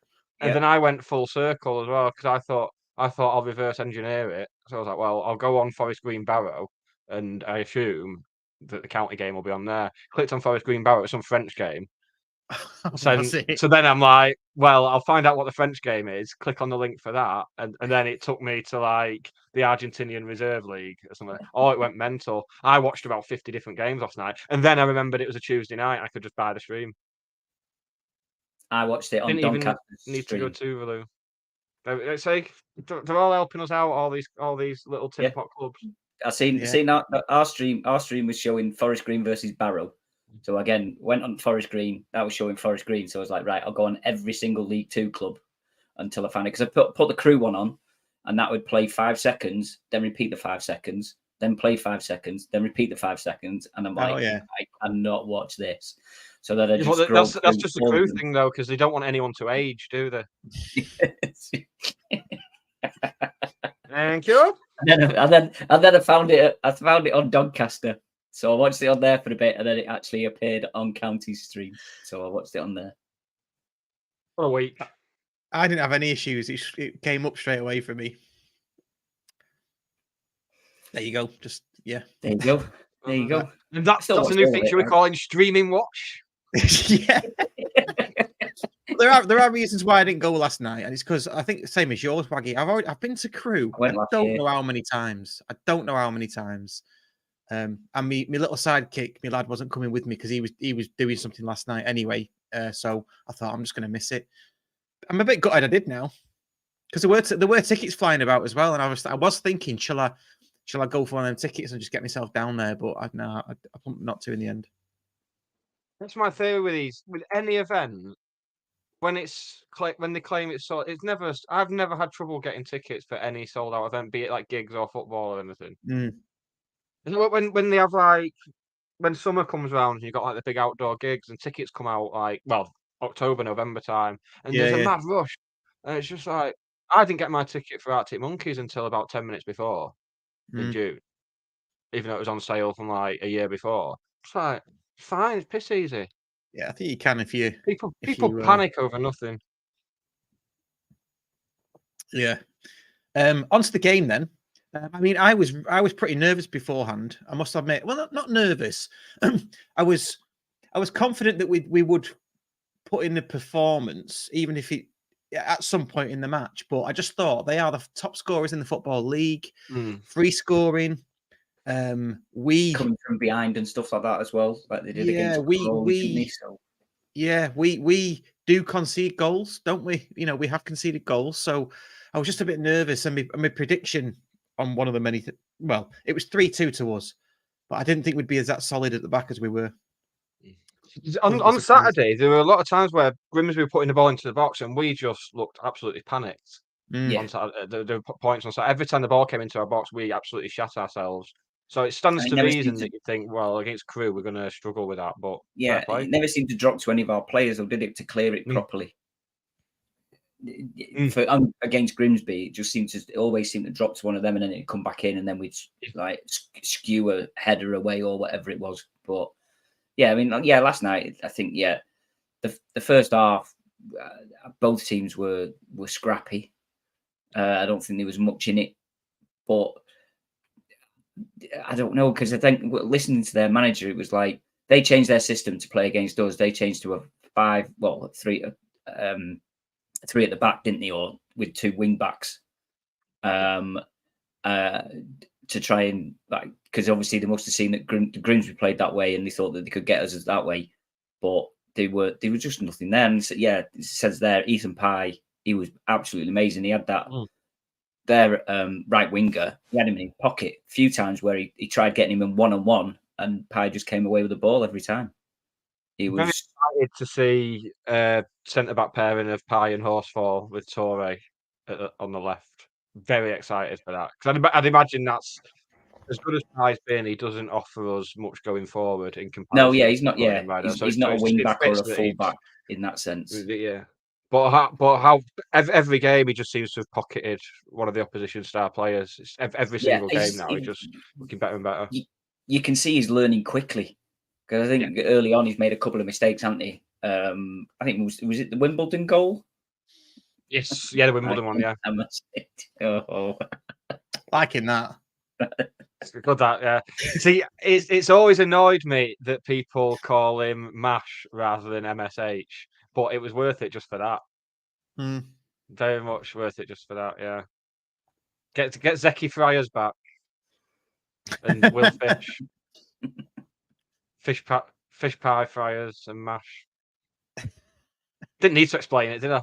[SPEAKER 3] then I went full circle as well, because I thought I'll reverse engineer it. So I was like, well, I'll go on Forest Green Barrow, and I assume that the county game will be on there. Clicked on Forest Green Barrow, it's some French game. So then I'm like, well, I'll find out what the French game is, click on the link for that, and then it took me to like the Argentinian Reserve League or something. Oh, it went mental. I watched about 50 different games last night, and then I remembered it was a Tuesday night. I could just buy the stream.
[SPEAKER 5] I watched it on Doncaster
[SPEAKER 3] need to go to Velu. It's like they're all helping us out. All these little tin pot clubs.
[SPEAKER 5] I seen our stream was showing Forest Green versus Barrow. So again, went on Forest Green. That was showing Forest Green. So I was like, right, I'll go on every single League 2 club until I find it. Because I put the Crew one on, and that would play 5 seconds, then repeat the 5 seconds, then play 5 seconds, then repeat the 5 seconds, and I'm like, I cannot watch this. So that I just
[SPEAKER 3] that's just a Crew thing though, because they don't want anyone to age, do they? Thank you.
[SPEAKER 5] And then I found it. I found it on Doncaster. So I watched it on there for a bit, and then it actually appeared on County stream. So I watched it on there.
[SPEAKER 3] For a week.
[SPEAKER 4] I didn't have any issues. It came up straight away for me. There you go. Just yeah.
[SPEAKER 5] There you go. There you go.
[SPEAKER 3] And that's
[SPEAKER 5] Still
[SPEAKER 3] a
[SPEAKER 5] watched
[SPEAKER 3] new
[SPEAKER 5] all of
[SPEAKER 3] feature
[SPEAKER 5] it,
[SPEAKER 3] we're
[SPEAKER 5] right?
[SPEAKER 3] calling streaming watch.
[SPEAKER 4] Yeah. There are reasons why I didn't go last night, and it's because I think the same as yours, Waggy. I've been to Crewe.
[SPEAKER 5] I went last
[SPEAKER 4] don't
[SPEAKER 5] year.
[SPEAKER 4] know how many times. I don't know how many times. And my little sidekick, my lad, wasn't coming with me because he was doing something last night anyway. So I thought I'm just going to miss it. I'm a bit gutted I did now because there were tickets flying about as well, and I was thinking, shall I go for one of them tickets and just get myself down there? But I pumped not to in the end.
[SPEAKER 3] That's my theory with any event. When they claim it's sold, I've never had trouble getting tickets for any sold out event, be it like gigs or football or anything. When they have when summer comes around and you've got like the big outdoor gigs and tickets come out October, November time, and there's a mad rush, and it's just like I didn't get my ticket for Arctic Monkeys until about 10 minutes before in June, even though it was on sale from like a year before. It's like fine, it's piss easy.
[SPEAKER 4] Yeah, I think you can if you
[SPEAKER 3] People
[SPEAKER 4] panic
[SPEAKER 3] panic over nothing.
[SPEAKER 4] Yeah. Onto the game then. I mean, I was pretty nervous beforehand. I must admit. Well, not nervous. I was confident that we would put in the performance, even if it at some point in the match. But I just thought they are the top scorers in the Football League. Free scoring. We
[SPEAKER 5] coming from behind and stuff like that as well, like they did against Crawley,
[SPEAKER 4] we do concede goals, don't we? You know, we have conceded goals, so I was just a bit nervous. And my prediction on one of the many, it was 3-2 to us, but I didn't think we'd be as that solid at the back as we were.
[SPEAKER 3] On Saturday, there were a lot of times where Grimsby were putting the ball into the box, and we just looked absolutely panicked. On Saturday, there were points on Saturday. Every time the ball came into our box, we absolutely shat ourselves. So it stands to reason that you think, well, against Crewe, we're going to struggle with that. But
[SPEAKER 5] it never seemed to drop to any of our players, or did it, to clear it properly? Against Grimsby, it always seemed to drop to one of them, and then it'd come back in, and then we'd like skew a header away or whatever it was. But yeah, I mean, last night I think the first half, both teams were scrappy. I don't think there was much in it, but I don't know, because I think listening to their manager, it was like they changed their system to play against us. They changed to a 3 at the back, didn't they, or with 2 wing backs, to try and because obviously they must have seen that Grimsby played that way, and they thought that they could get us that way, but they were just nothing there. And it says there, Ethan Pye, he was absolutely amazing. He had that. Their right winger, he had him in his pocket a few times where he tried getting him in one-on-one, and Pye just came away with the ball every time. He was
[SPEAKER 3] very excited to see centre-back pairing of Pye and Horsfall with Torre on the left. Very excited for that, because I'd imagine that's as good as Pye's been. He doesn't offer us much going forward in comparison.
[SPEAKER 5] No, he's not. He's not a wing back or a full back in that sense.
[SPEAKER 3] Yeah. But how every game he just seems to have pocketed one of the opposition star players. It's every single game now. He's just looking better and better.
[SPEAKER 5] You can see he's learning quickly, because I think early on he's made a couple of mistakes, hasn't he? I think was it the Wimbledon goal?
[SPEAKER 3] Yes, the Wimbledon one. Yeah,
[SPEAKER 4] liking that.
[SPEAKER 3] It's good that. Yeah. See, it's always annoyed me that people call him Mash rather than MSH. But it was worth it just for that. Very much worth it just for that. Yeah. Get Zeki Friars back, and Will Fish Pie Friars and Mash. Didn't need to explain it, did I?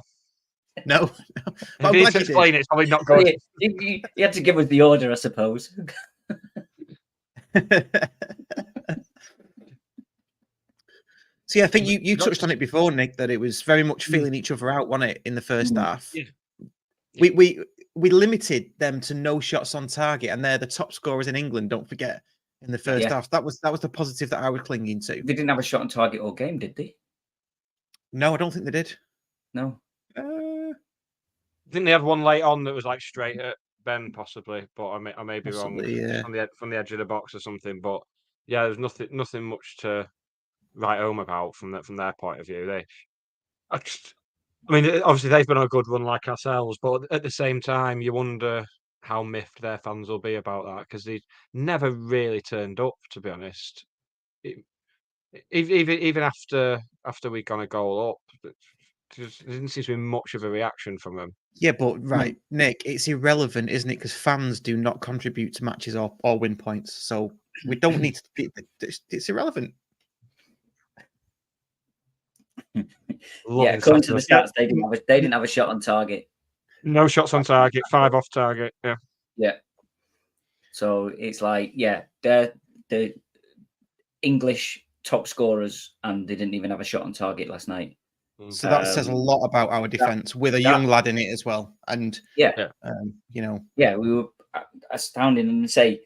[SPEAKER 4] No.
[SPEAKER 3] If you need to explain it, it's probably not good.
[SPEAKER 5] You had to give us the order, I suppose.
[SPEAKER 4] So yeah, I think you touched on it before, Nick, that it was very much feeling each other out, wasn't it, in the first half?
[SPEAKER 3] Yeah.
[SPEAKER 4] We limited them to no shots on target, and they're the top scorers in England, don't forget, in the first half. That was the positive that I was clinging to.
[SPEAKER 5] They didn't have a shot on target all game, did they?
[SPEAKER 4] No, I don't think they did.
[SPEAKER 5] No.
[SPEAKER 3] Didn't they have one late on that was like straight at Ben, possibly? But I may be wrong.
[SPEAKER 4] Yeah.
[SPEAKER 3] From the edge of the box or something. But yeah, there's nothing much to write home about from their point of view. I mean, obviously they've been on a good run like ourselves, but at the same time, you wonder how miffed their fans will be about that because they never really turned up, to be honest. It, even after we'd gone a goal up, there didn't seem to be much of a reaction from them.
[SPEAKER 4] Yeah, but right, Nick, it's irrelevant, isn't it? Because fans do not contribute to matches or win points, so we don't need to be. It's irrelevant.
[SPEAKER 5] Yeah, according to the stats, they didn't have a shot on target.
[SPEAKER 3] No shots on target, 5 off target. Yeah.
[SPEAKER 5] Yeah. So it's like, yeah, they're the English top scorers, and they didn't even have a shot on target last night.
[SPEAKER 4] So that says a lot about our defense with a young lad in it as well. And
[SPEAKER 5] yeah,
[SPEAKER 4] you know,
[SPEAKER 5] yeah, we were astounding. And say,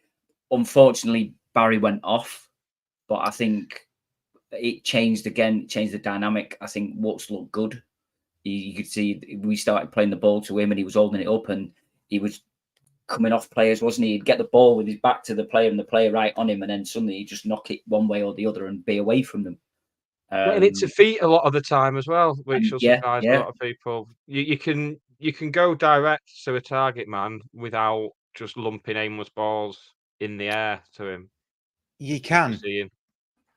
[SPEAKER 5] unfortunately, Barry went off, but I think it changed the dynamic. I think Watts looked good. You could see we started playing the ball to him, and he was holding it up, and he was coming off players, wasn't he? He'd get the ball with his back to the player and the player right on him, and then suddenly he'd just knock it one way or the other and be away from them.
[SPEAKER 3] And it's a feat a lot of the time as well, which will surprise a lot of people. You can go direct to a target man without just lumping aimless balls in the air to him.
[SPEAKER 4] You can.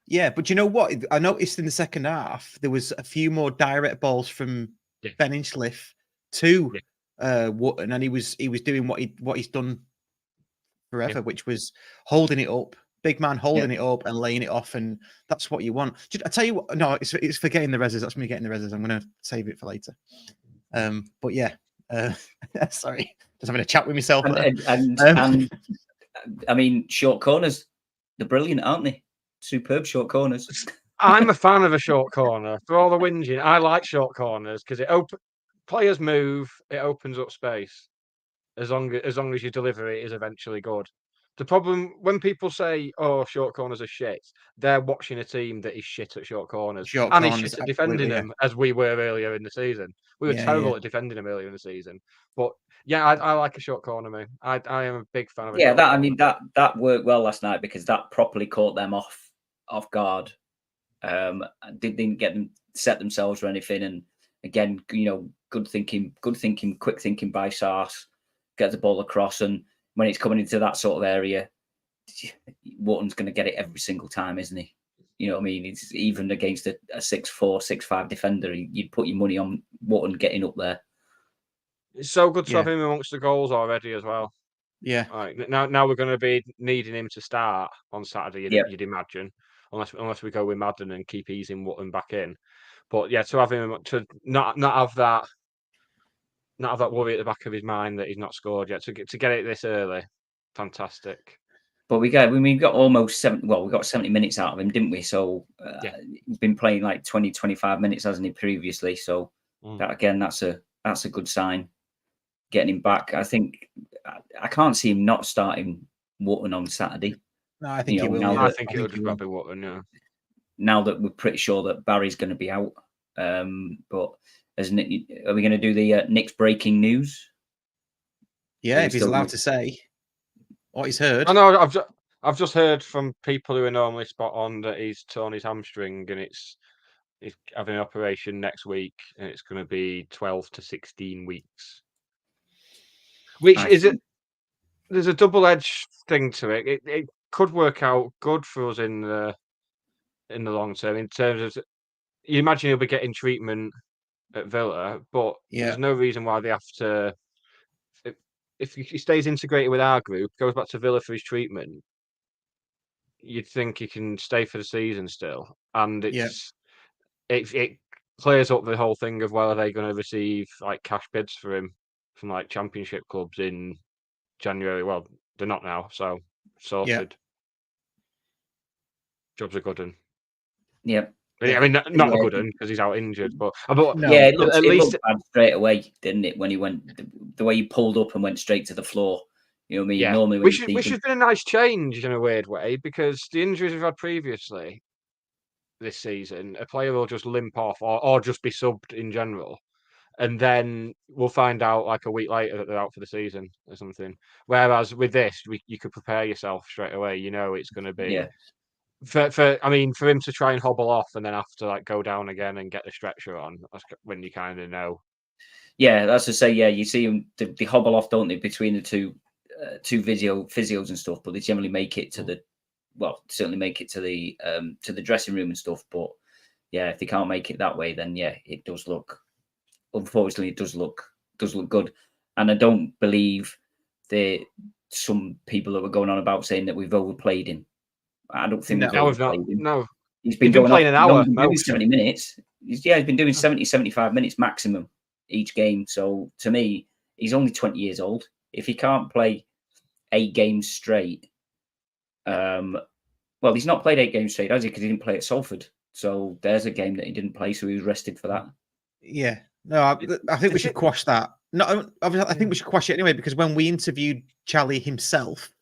[SPEAKER 4] Yeah, but you know what? I noticed in the second half there was a few more direct balls from Ben Hinchliff to Wootton, and he was doing what he's done forever, which was holding it up. Big man holding it up and laying it off, and that's what you want. I tell you what, no, it's for getting the reses. That's me getting the reses. I'm going to save it for later. But yeah, sorry, just having a chat with myself.
[SPEAKER 5] And I mean, short corners, they're brilliant, aren't they? Superb short corners.
[SPEAKER 3] I'm a fan of a short corner. For all the whinging, I like short corners because players move, it opens up space. As long as your delivery is eventually good. The problem when people say, "Oh, short corners are shit," they're watching a team that is shit at short corners and is shit at defending them, as we were earlier in the season. We were terrible at defending them earlier in the season. But yeah, I like a short corner, man. I am a big fan of it.
[SPEAKER 5] Yeah, that worked well last night because that properly caught them off guard. Didn't get them set themselves or anything. And again, good thinking, quick thinking by Sars. Get the ball across, and when it's coming into that sort of area, Wotton's going to get it every single time, isn't he? You know what I mean? It's even against a 6'4", 6'5" defender, you'd put your money on Wotton getting up there.
[SPEAKER 3] It's so good to have him amongst the goals already as well.
[SPEAKER 4] Yeah.
[SPEAKER 3] Right, now we're going to be needing him to start on Saturday. You'd imagine, unless we go with Madden and keep easing Wotton back in. But yeah, to have him to not have that worry at the back of his mind that he's not scored yet. To get it this early, fantastic.
[SPEAKER 5] But we got almost 70. Well, we got 70 minutes out of him, didn't we? So he's been playing like 20, 25 minutes, hasn't he, previously? So that again, that's a good sign. Getting him back, I think I can't see him not starting Wotton on Saturday.
[SPEAKER 4] No, I think he will.
[SPEAKER 3] I think it'll just be Wotton. Yeah.
[SPEAKER 5] Now that we're pretty sure that Barry's going to be out, but. Are we going to do the Nick's breaking news?
[SPEAKER 4] Yeah, if he's allowed to say what he's heard.
[SPEAKER 3] I know. I've just heard from people who are normally spot on that he's torn his hamstring and he's having an operation next week, and it's going to be 12 to 16 weeks. Which there's a double-edged thing to it. It could work out good for us in the long term. In terms of, you imagine he'll be getting treatment at Villa, but there's no reason why they have to. If he stays integrated with our group, goes back to Villa for his treatment, you'd think he can stay for the season still, and it clears up the whole thing of whether they're going to receive like cash bids for him from like Championship clubs in January. Well, they're not now, so sorted. Jobs are good one.
[SPEAKER 5] Yeah.
[SPEAKER 3] I mean, not a good one because he's out injured, but
[SPEAKER 5] it looked bad straight away, didn't it? When he went, the way he pulled up and went straight to the floor. You know what I mean?
[SPEAKER 3] Yeah.
[SPEAKER 5] Normally,
[SPEAKER 3] which has been a nice change in a weird way because the injuries we've had previously this season, a player will just limp off or just be subbed in general, and then we'll find out like a week later that they're out for the season or something. Whereas with this, you could prepare yourself straight away. You know, it's going to be.
[SPEAKER 5] Yeah.
[SPEAKER 3] for him to try and hobble off and then have to like go down again and get the stretcher on, that's when you kind of know.
[SPEAKER 5] Yeah, that's to say. Yeah, you see them they hobble off, don't they, between the two physios and stuff, but they generally make it to the certainly make it to the dressing room and stuff. But yeah, if they can't make it that way, then yeah, it does look. Unfortunately, it does look good, and I don't believe some people that were going on about saying that we've overplayed him. I don't think we've overplayed him.
[SPEAKER 3] No,
[SPEAKER 5] he's been
[SPEAKER 3] playing an hour.
[SPEAKER 5] He's been doing 70 minutes. He's been doing 70, 75 minutes maximum each game. So to me, he's only 20 years old. If he can't play 8 games straight, well, he's not played 8 games straight, has he? Because he didn't play at Salford. So there's a game that he didn't play, so he was rested for that.
[SPEAKER 4] Yeah, no, I think we should quash that. No, I think we should quash it anyway, because when we interviewed Charlie himself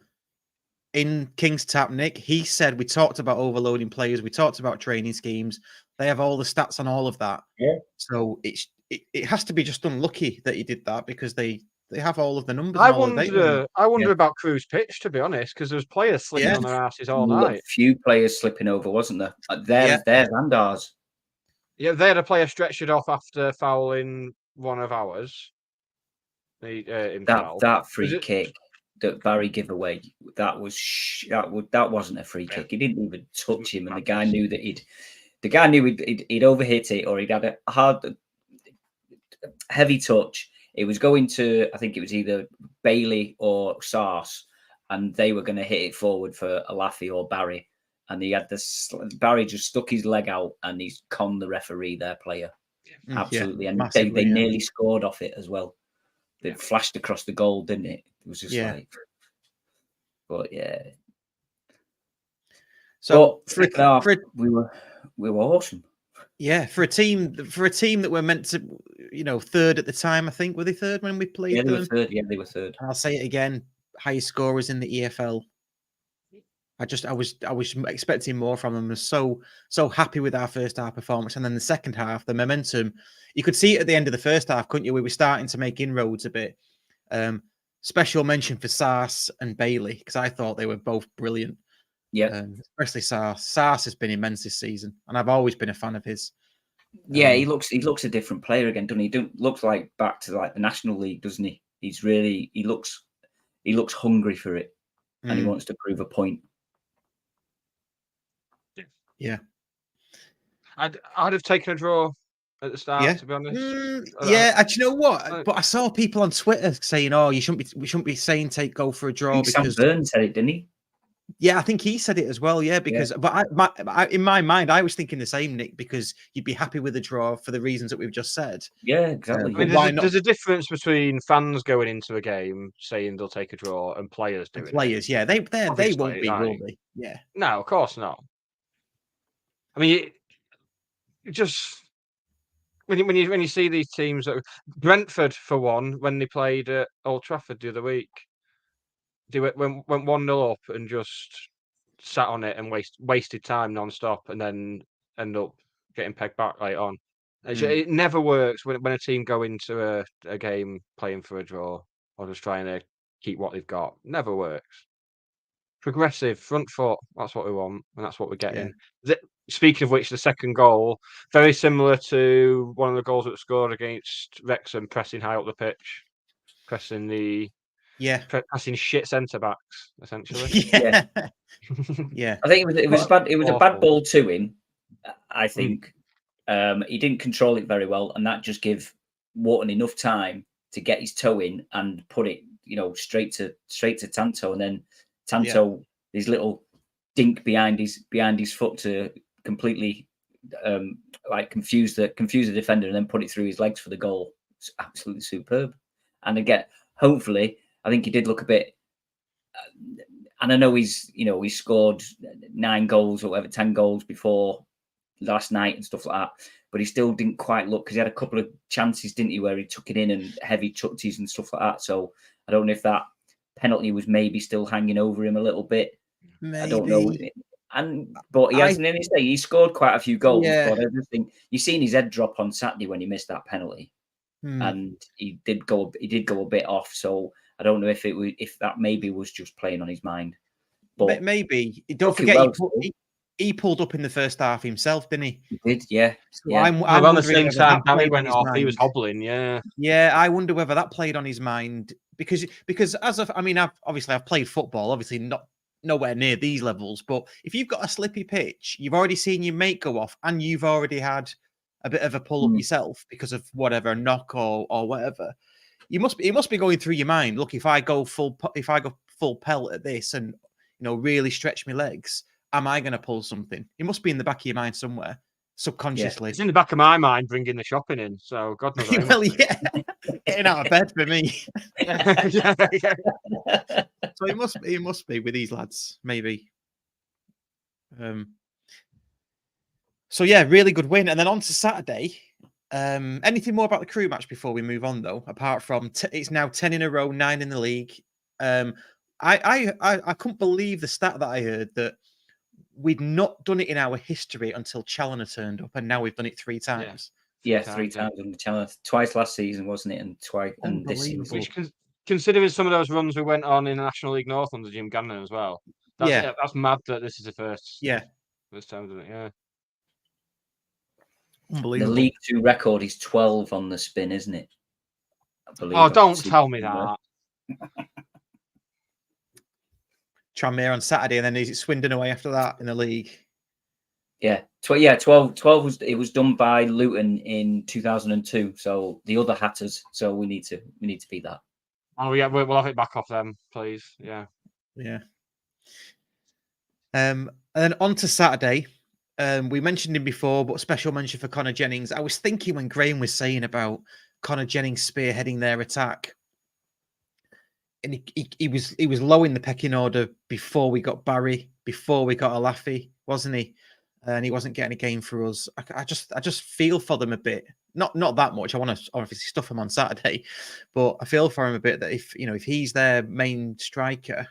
[SPEAKER 4] in King's Tap, Nick, he said we talked about overloading players, we talked about training schemes. They have all the stats on all of that.
[SPEAKER 5] Yeah.
[SPEAKER 4] So it has to be just unlucky that he did that, because they have all of the numbers.
[SPEAKER 3] I wonder about Crew's pitch, to be honest, because there's players slipping on their asses all night.
[SPEAKER 5] A few players slipping over, wasn't there? Theirs and ours.
[SPEAKER 3] Yeah, they had a player stretched off after fouling one of ours.
[SPEAKER 5] That free kick that Barry gave away, that wasn't a free kick. He didn't even touch him, and the guy knew he'd overhit it, or he'd had a hard, heavy touch. It was going to, I think it was either Bailey or Sars, and they were going to hit it forward for Alafi or Barry. And he had Barry just stuck his leg out, and he's conned the referee, their player. Absolutely. And they nearly scored off it as well. It flashed across the goal, didn't it? It was just like, but yeah.
[SPEAKER 4] So
[SPEAKER 5] we were awesome.
[SPEAKER 4] Yeah, for a team that were meant to, third at the time, I think. Were they third when we played them?
[SPEAKER 5] They were third. Yeah, they were third.
[SPEAKER 4] And I'll say it again, highest scorers in the EFL. I was expecting more from them. I was so happy with our first half performance, and then the second half, the momentum. You could see it at the end of the first half, couldn't you? We were starting to make inroads a bit. Special mention for Sars and Bailey, because I thought they were both brilliant.
[SPEAKER 5] Yeah,
[SPEAKER 4] especially Sars. Sars has been immense this season, and I've always been a fan of his.
[SPEAKER 5] Yeah, he looks a different player again, doesn't he? Looks like back to like the National League, doesn't he? He looks hungry for it, and he wants to prove a point.
[SPEAKER 4] Yeah,
[SPEAKER 3] I'd have taken a draw at the start, to be honest.
[SPEAKER 4] Do you know what? But I saw people on Twitter saying, "Oh, we shouldn't be saying go for a draw." Because
[SPEAKER 5] Sam Byrne said it, didn't he?
[SPEAKER 4] Yeah, I think he said it as well. Yeah, because but in my mind, I was thinking the same, Nick, because you'd be happy with a draw for the reasons that we've just said.
[SPEAKER 5] Yeah, exactly.
[SPEAKER 3] There's a difference between fans going into a game saying they'll take a draw and players doing it.
[SPEAKER 4] Yeah, they won't be, will they? Yeah,
[SPEAKER 3] no, of course not. I mean, you just when you see these teams, Brentford for one, when they played at Old Trafford the other week, they went 1-0 up and just sat on it and wasted time non-stop, and then end up getting pegged back later on. It never works when a team go into a game playing for a draw or just trying to keep what they've got. Never works. Progressive, front foot, that's what we want, and that's what we're getting. Yeah. Speaking of which, the second goal, very similar to one of the goals that was scored against Wrexham, pressing high up the pitch, pressing shit centre backs, essentially.
[SPEAKER 4] Yeah.
[SPEAKER 5] I think it was a bad ball to him. I think he didn't control it very well, and that just gave Wharton enough time to get his toe in and put it, straight to Tanto, and then Tanto, his little dink behind his foot to completely confuse the defender, and then put it through his legs for the goal. It's absolutely superb. And again, hopefully, I think he did look a bit. And I know he's scored 9 goals or whatever, 10 goals before last night and stuff like that, but he still didn't quite look, because he had a couple of chances, didn't he, where he took it in and heavy touches and stuff like that. So I don't know if that penalty was maybe still hanging over him a little bit. Maybe. I don't know. But he hasn't in his day. He scored quite a few goals. Yeah. But I just think you've seen his head drop on Saturday when he missed that penalty, and he did go a bit off. So I don't know if that maybe was just playing on his mind. But
[SPEAKER 4] maybe don't forget he pulled up in the first half himself, didn't he?
[SPEAKER 5] He did, yeah.
[SPEAKER 4] So
[SPEAKER 5] yeah.
[SPEAKER 4] I'm
[SPEAKER 3] Around the
[SPEAKER 4] wondering
[SPEAKER 3] same
[SPEAKER 4] whether
[SPEAKER 3] time,
[SPEAKER 4] that
[SPEAKER 3] Danny
[SPEAKER 4] played on
[SPEAKER 3] went
[SPEAKER 4] his
[SPEAKER 3] off. He was
[SPEAKER 4] mind.
[SPEAKER 3] hobbling, yeah.
[SPEAKER 4] Yeah, I wonder whether that played on his mind because I've played football, obviously not nowhere near these levels, but if you've got a slippy pitch, you've already seen your mate go off, and you've already had a bit of a pull up yourself because of whatever, a knock or whatever. It must be going through your mind. Look, if I go full pelt at this and really stretch my legs, am I going to pull something? It must be in the back of your mind somewhere, subconsciously.
[SPEAKER 3] It's in the back of my mind bringing the shopping in. So God knows.
[SPEAKER 4] Well, yeah, getting out of bed for me.
[SPEAKER 3] yeah.
[SPEAKER 4] So it must be with these lads, maybe. So yeah, really good win, and then on to Saturday. Anything more about the crew match before we move on, though? Apart from it's now 10 in a row, 9 in the league. I couldn't believe the stat that I heard that we'd not done it in our history until Challoner turned up, and now we've done it 3 times.
[SPEAKER 5] Yeah, 3 times on the channel. Twice last season, wasn't it? And twice and this season.
[SPEAKER 3] Which, considering some of those runs we went on in the National League North under Jim Gannon as well. That's mad that this is the first.
[SPEAKER 4] Yeah.
[SPEAKER 3] First time, isn't it? Yeah.
[SPEAKER 4] Unbelievable.
[SPEAKER 5] The League 2 record is 12 on the spin, isn't it? I believe.
[SPEAKER 3] Oh, don't tell me that.
[SPEAKER 4] Tranmere on Saturday, and then is it Swindon away after that in the league?
[SPEAKER 5] Yeah, 12 was done by Luton in 2002. So the other Hatters. So we need to beat that.
[SPEAKER 3] Oh yeah, we'll have it back off them, please. Yeah.
[SPEAKER 4] Yeah. And then on to Saturday. We mentioned him before, but special mention for Conor Jennings. I was thinking when Graham was saying about Conor Jennings spearheading their attack, and he was low in the pecking order before we got Barry, before we got Alafi, wasn't he? And he wasn't getting a game for us. I just feel for them a bit. Not that much. I want to obviously stuff him on Saturday, but I feel for him a bit that if he's their main striker.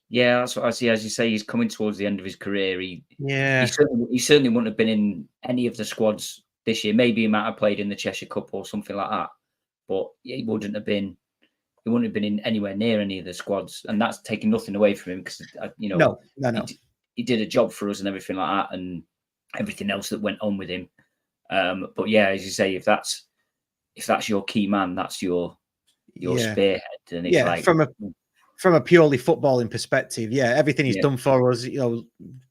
[SPEAKER 5] Yeah, that's what I see. As you say, he's coming towards the end of his career. He certainly wouldn't have been in any of the squads this year. Maybe he might have played in the Cheshire Cup or something like that, but he wouldn't have been in anywhere near any of the squads, and that's taking nothing away from him because
[SPEAKER 4] No.
[SPEAKER 5] He did a job for us and everything like that, and everything else that went on with him. But yeah, as you say, if that's your key man, that's your spearhead, and it's like
[SPEAKER 4] from a purely footballing perspective, everything he's done for us,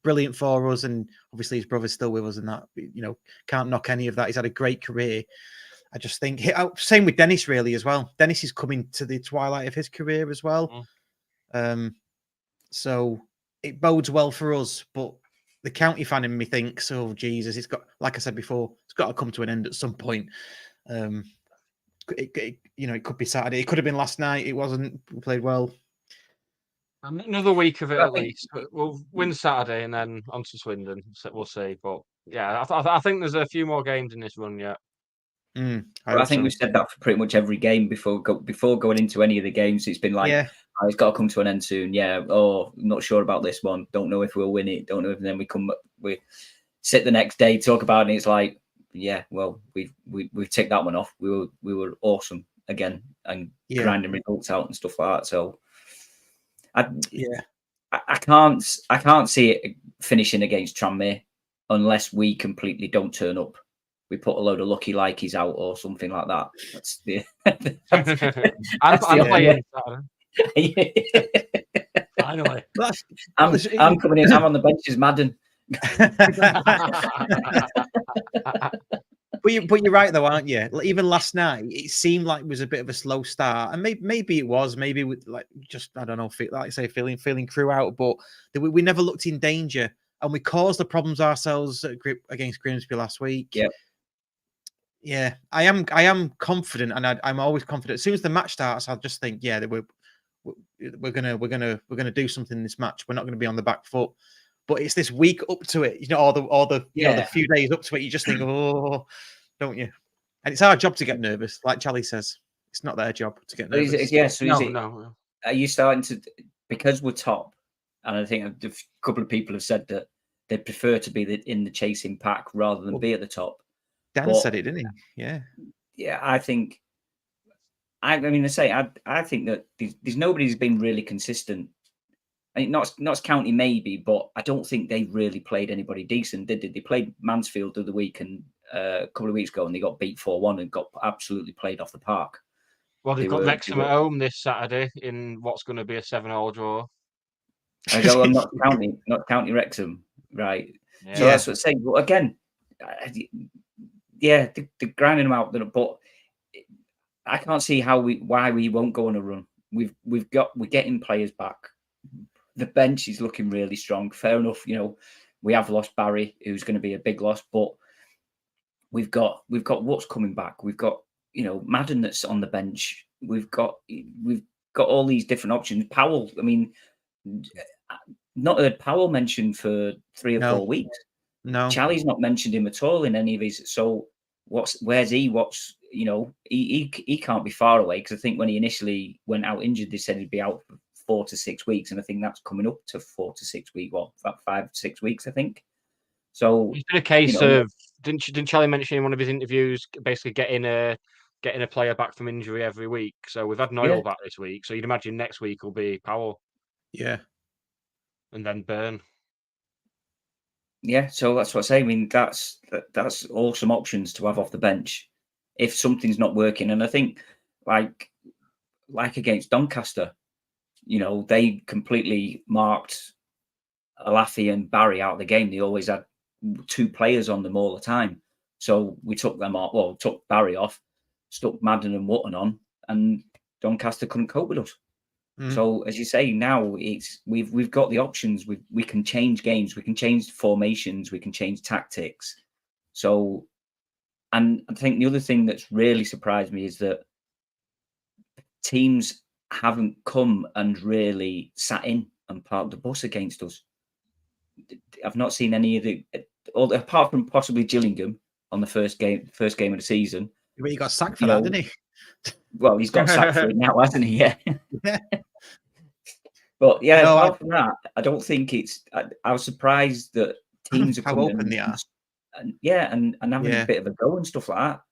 [SPEAKER 4] brilliant for us, and obviously his brother's still with us, and that can't knock any of that. He's had a great career. I just think same with Dennis really as well. Dennis is coming to the twilight of his career as well, so it bodes well for us. But the county fan in me thinks, oh Jesus, it's got, like I said before, it's got to come to an end at some point. It could be Saturday. It could have been last night. It wasn't. We played well.
[SPEAKER 3] Another week of it at least. We'll win Saturday and then on to Swindon. So we'll see. But yeah, I think there's a few more games in this run yet.
[SPEAKER 5] I think we've said that for pretty much every game before going into any of the games. It's been like, it's got to come to an end soon. Yeah. Oh, I'm not sure about this one. Don't know if we'll win it. Don't know if. And then we sit the next day, talk about it. And it's like, yeah, well, we've ticked that one off. We were awesome again and grinding results out and stuff like that. So I can't see it finishing against Tranmere unless we completely don't turn up. We put a load of lucky likeys out or something like that. That's the.
[SPEAKER 3] I'm playing Finally,
[SPEAKER 5] I'm coming in. I'm on the benches, Madden.
[SPEAKER 4] But you're right though, aren't you? Like, even last night, it seemed like it was a bit of a slow start, and maybe it was. Maybe with I don't know, feeling crew out, but we never looked in danger, and we caused the problems ourselves against Grimsby last week. Yeah, I am confident, and I'm always confident. As soon as the match starts, I'll just think, we're gonna do something in this match. We're not going to be on the back foot. But it's this week up to it, all the the few days up to it. You just think, oh, don't you? And it's our job to get nervous, like Charlie says. It's not their job to get nervous.
[SPEAKER 5] No. Are you starting to, because we're top? And I think a couple of people have said that they prefer to be in the chasing pack rather than be at the top.
[SPEAKER 4] Dan said it, didn't he? Yeah.
[SPEAKER 5] Yeah, I think. I think that there's nobody who's been really consistent I mean, Notts County maybe, but I don't think they really played anybody decent, did they? They played Mansfield the other week and a couple of weeks ago, and they got beat 4-1 and got absolutely played off the park.
[SPEAKER 3] Well, they've got Wrexham at home this Saturday in what's going to be a 7-all draw.
[SPEAKER 5] I go on Notts County Wrexham, right?
[SPEAKER 3] Yeah.
[SPEAKER 5] So that's what I'm saying. But again, they're grinding them out, but I can't see why we won't go on a run. We're getting players back. The bench is looking really strong. Fair enough, we have lost Barry, who's going to be a big loss, but we've got what's coming back. We've got Madden that's on the bench. We've got all these different options. Powell, I mean, not heard Powell mentioned for 3 or 4 weeks.
[SPEAKER 4] No,
[SPEAKER 5] Charlie's not mentioned him at all in any of his. So where's he? He can't be far away, because I think when he initially went out injured, they said he'd be out for 4 to 6 weeks, and I think that's coming up to 4 to 6 weeks. What, about 5 to 6 weeks, I think. So
[SPEAKER 3] it's been a case of didn't Charlie mention in one of his interviews basically getting a player back from injury every week? So we've had Noyle back this week, so you'd imagine next week will be Powell.
[SPEAKER 4] Yeah,
[SPEAKER 3] and then Byrne.
[SPEAKER 5] Yeah, so that's what I say. I mean, that's awesome options to have off the bench if something's not working. And I think, like against Doncaster, they completely marked Alafi and Barry out of the game. They always had 2 players on them all the time. So we took them off. Well, took Barry off, stuck Madden and Wotton on, and Doncaster couldn't cope with us. So as you say, now we've got the options. We can change games, we can change formations, we can change tactics. So, and I think the other thing that's really surprised me is that teams haven't come and really sat in and parked the bus against us. I've not seen any of apart from possibly Gillingham on the first game of the season.
[SPEAKER 4] But he got sacked for that, didn't he?
[SPEAKER 5] Well, he's got sacked for it now, hasn't he? Yeah.
[SPEAKER 4] Yeah.
[SPEAKER 5] But yeah, apart from that, I don't think it's. I was surprised that teams are
[SPEAKER 4] how open they are.
[SPEAKER 5] And having a bit of a go and stuff like that.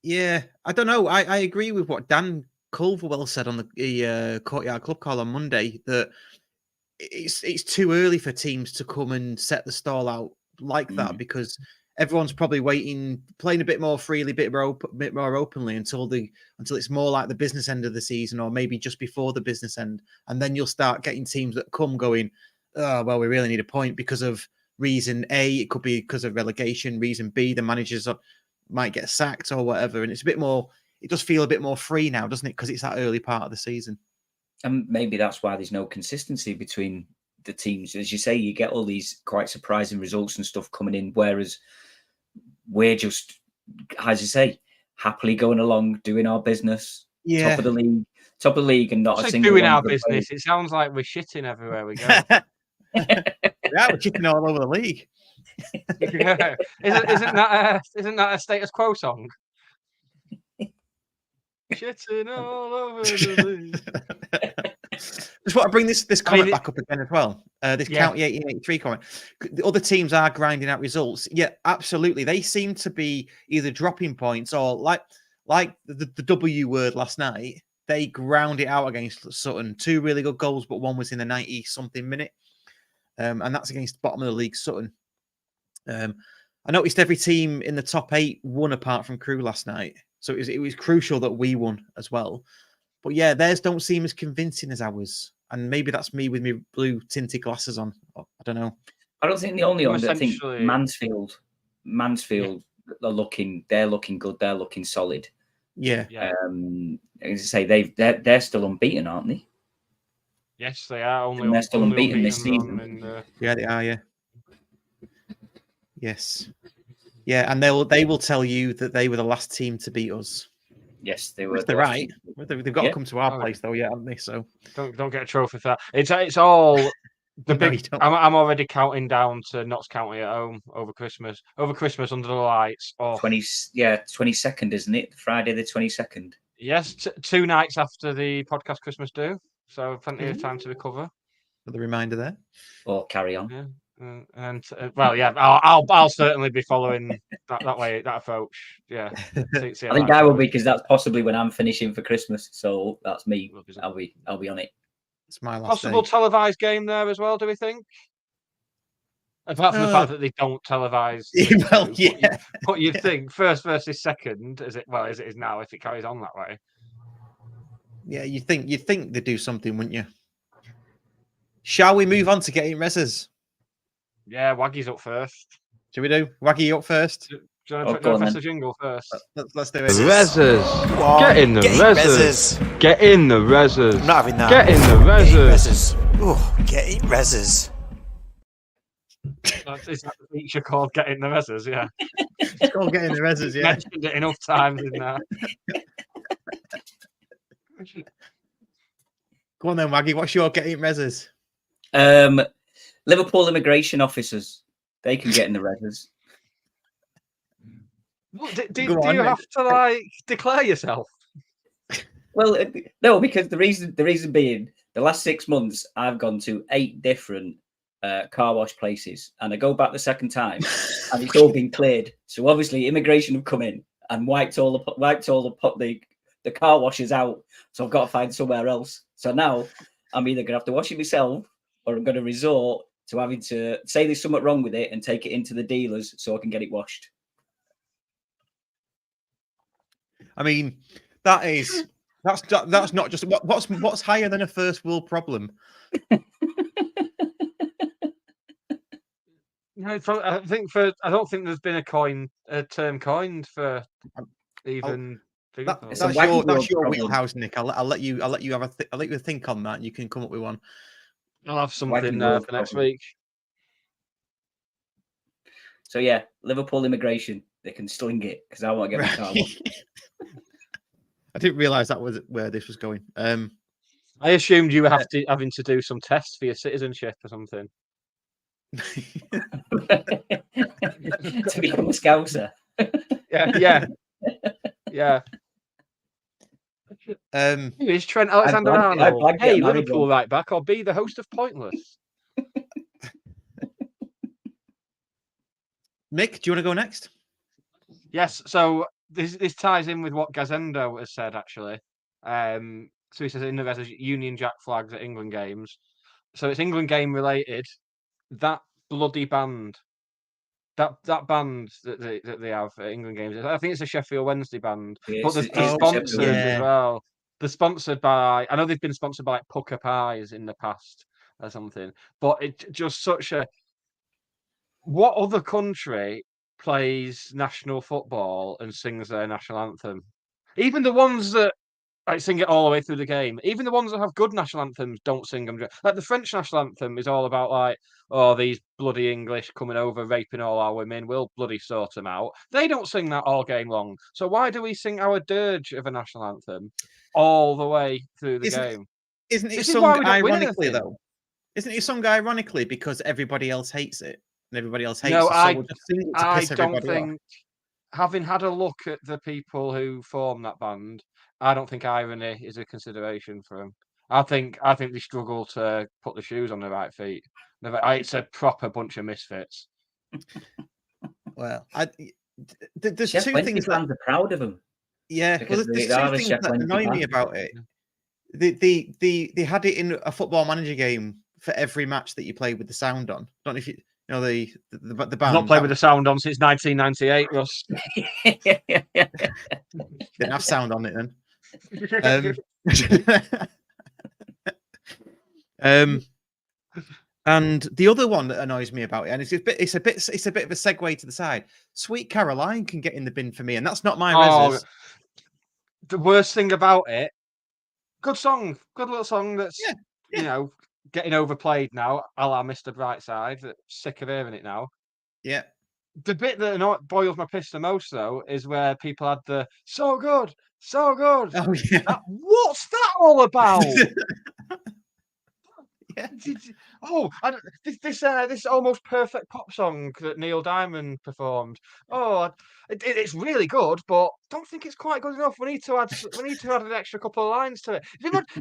[SPEAKER 4] Yeah, I don't know. I agree with what Dan Culverwell said on the Courtyard Club call on Monday, that it's too early for teams to come and set the stall out like that, because everyone's probably waiting, playing a bit more freely, bit more openly until it's more like the business end of the season, or maybe just before the business end, and then you'll start getting teams that come going, oh well, we really need a point because of reason A. It could be because of relegation. Reason B, the managers might get sacked or whatever, and it's a bit more. It does feel a bit more free now, doesn't it? Because it's that early part of the season.
[SPEAKER 5] And maybe that's why there's no consistency between the teams. As you say, you get all these quite surprising results and stuff coming in, whereas we're just, as you say, happily going along, doing our business, top of the league, and not a single
[SPEAKER 3] doing our business. It sounds like we're shitting everywhere we go.
[SPEAKER 4] Yeah, we're shitting all over the league.
[SPEAKER 3] Yeah. Isn't that a Status Quo song? Shitting all over the league.
[SPEAKER 4] Just want to bring this comment back up again as well. This County 1883 comment. The other teams are grinding out results. Yeah, absolutely. They seem to be either dropping points or like the W word last night. They ground it out against Sutton. 2 really good goals, but one was in the 90-something minute. And that's against the bottom of the league, Sutton. I noticed every team in the top 8 won apart from Crewe last night. So it was crucial that we won as well. But yeah, theirs don't seem as convincing as ours. And maybe that's me with my blue tinted glasses on. I don't know. I
[SPEAKER 5] don't think the only one. I think Mansfield are looking good. They're looking solid.
[SPEAKER 4] Yeah.
[SPEAKER 5] As I say, they're still unbeaten, aren't they?
[SPEAKER 3] Yes, they are.
[SPEAKER 5] They're still unbeaten this season.
[SPEAKER 4] Yeah, they are. Yeah. Yes. Yeah, and they will tell you that they were the last team to beat us.
[SPEAKER 5] Yes, they were.
[SPEAKER 4] They're right. They've got to come to our place, though, haven't they? So
[SPEAKER 3] don't get a trophy for that. It's all the big. I'm already counting down to Notts County at home over Christmas. Over Christmas under the lights.
[SPEAKER 5] 22nd, isn't it? Friday the 22nd.
[SPEAKER 3] Yes, 2 nights after the podcast Christmas do. So plenty of time to recover.
[SPEAKER 4] For the reminder there.
[SPEAKER 5] Or carry on.
[SPEAKER 3] Yeah. I'll certainly be following that approach. Yeah,
[SPEAKER 5] I think I will be, because that's possibly when I'm finishing for Christmas. So that's me. I'll be on it.
[SPEAKER 4] It's my last
[SPEAKER 3] Possible
[SPEAKER 4] day.
[SPEAKER 3] televised game there as well, do we think? Apart from the fact that they don't televise.
[SPEAKER 4] Well, yeah.
[SPEAKER 3] But you'd think first versus second, as it is now, if it carries on that way.
[SPEAKER 4] Yeah, you'd think they'd do something, wouldn't you? Shall we move on to getting reses?
[SPEAKER 3] Yeah, Waggy's up first.
[SPEAKER 4] Shall we do? Waggy, you up first?
[SPEAKER 3] Do you want to press the jingle first?
[SPEAKER 4] Let's do it.
[SPEAKER 1] Reses. Get in the reses. Get in the reses.
[SPEAKER 7] I'm not having that.
[SPEAKER 1] Get in the reses.
[SPEAKER 7] Oh, getting reses.
[SPEAKER 3] Is that the feature called Getting the Reses? Yeah.
[SPEAKER 4] It's called getting the reses, yeah.
[SPEAKER 3] Mentioned it enough times in there.
[SPEAKER 4] Go on then, Waggy. What's your getting reses?
[SPEAKER 5] Liverpool immigration officers. They can get in the reses.
[SPEAKER 3] Do you have to declare yourself?
[SPEAKER 5] Well, no, because the reason being, the last 6 months I've gone to 8 different car wash places, and I go back the second time, and it's all been cleared. So obviously, immigration have come in and wiped all the car washers out. So I've got to find somewhere else. So now I'm either gonna have to wash it myself, or I'm gonna resort to having to say there's something wrong with it and take it into the dealers so I can get it washed.
[SPEAKER 4] I mean, that's not just what's higher than a first world problem.
[SPEAKER 3] No, I don't think there's been a term coined for even.
[SPEAKER 4] That's your wheelhouse, Nick. I'll let you think on that. And you can come up with one.
[SPEAKER 3] I'll have something for next week.
[SPEAKER 5] So yeah, Liverpool immigration, they can sling it because I want to get my car washed.
[SPEAKER 4] I didn't realise that was where this was going.
[SPEAKER 3] I assumed you were having to do some tests for your citizenship or something.
[SPEAKER 5] To become a Scouser.
[SPEAKER 3] Yeah. Is Trent Alexander-Arnold? Hey, Liverpool right back, or be the host of Pointless.
[SPEAKER 4] Mick, do you want to go next?
[SPEAKER 3] Yes. So this ties in with what Gazendo has said actually. So he says in the message, Union Jack flags at England games. So it's England game related. That bloody band, that band that they have at England games. I think it's a Sheffield Wednesday band, but they're sponsored as well. They're sponsored by. I know they've been sponsored by like Pucker Pies in the past or something. But it's just such a. What other country plays national football and sings their national anthem? Even the ones that sing it all the way through the game. Even the ones that have good national anthems don't sing them. Like the French national anthem is all about like, oh, these bloody English coming over, raping all our women. We'll bloody sort them out. They don't sing that all game long. So why do we sing our dirge of a national anthem all the way through the game?
[SPEAKER 4] Isn't it sung ironically though? Isn't it sung ironically because everybody else hates it and everybody else hates it? So
[SPEAKER 3] I don't think. Having had a look at the people who form that band, I don't think irony is a consideration for them. I think they struggle to put the shoes on the right feet. It's a proper bunch of misfits.
[SPEAKER 4] Well, there's
[SPEAKER 5] Chef
[SPEAKER 4] two
[SPEAKER 5] Wednesday
[SPEAKER 4] things
[SPEAKER 5] fans are proud of them.
[SPEAKER 4] Yeah, well, there's two things that annoy me about it. They had it in a Football Manager game for every match that you played with the sound on. Don't know if you know the band.
[SPEAKER 3] I've not played with the sound on since 1998, Russ.
[SPEAKER 4] Didn't have sound on it then. And the other one that annoys me about it, and it's a bit of a segue to the side. Sweet Caroline can get in the bin for me, and that's not my reses.
[SPEAKER 3] The worst thing about it, good little song that's getting overplayed now, a la Mr. Brightside. Sick of hearing it now.
[SPEAKER 4] Yeah.
[SPEAKER 3] The bit that boils my piss the most, though, is where people had the so good. Oh, yeah. What's that all about?
[SPEAKER 4] Yeah.
[SPEAKER 3] This almost perfect pop song that Neil Diamond performed. It's really good, but don't think it's quite good enough. We need to add an extra couple of lines to it.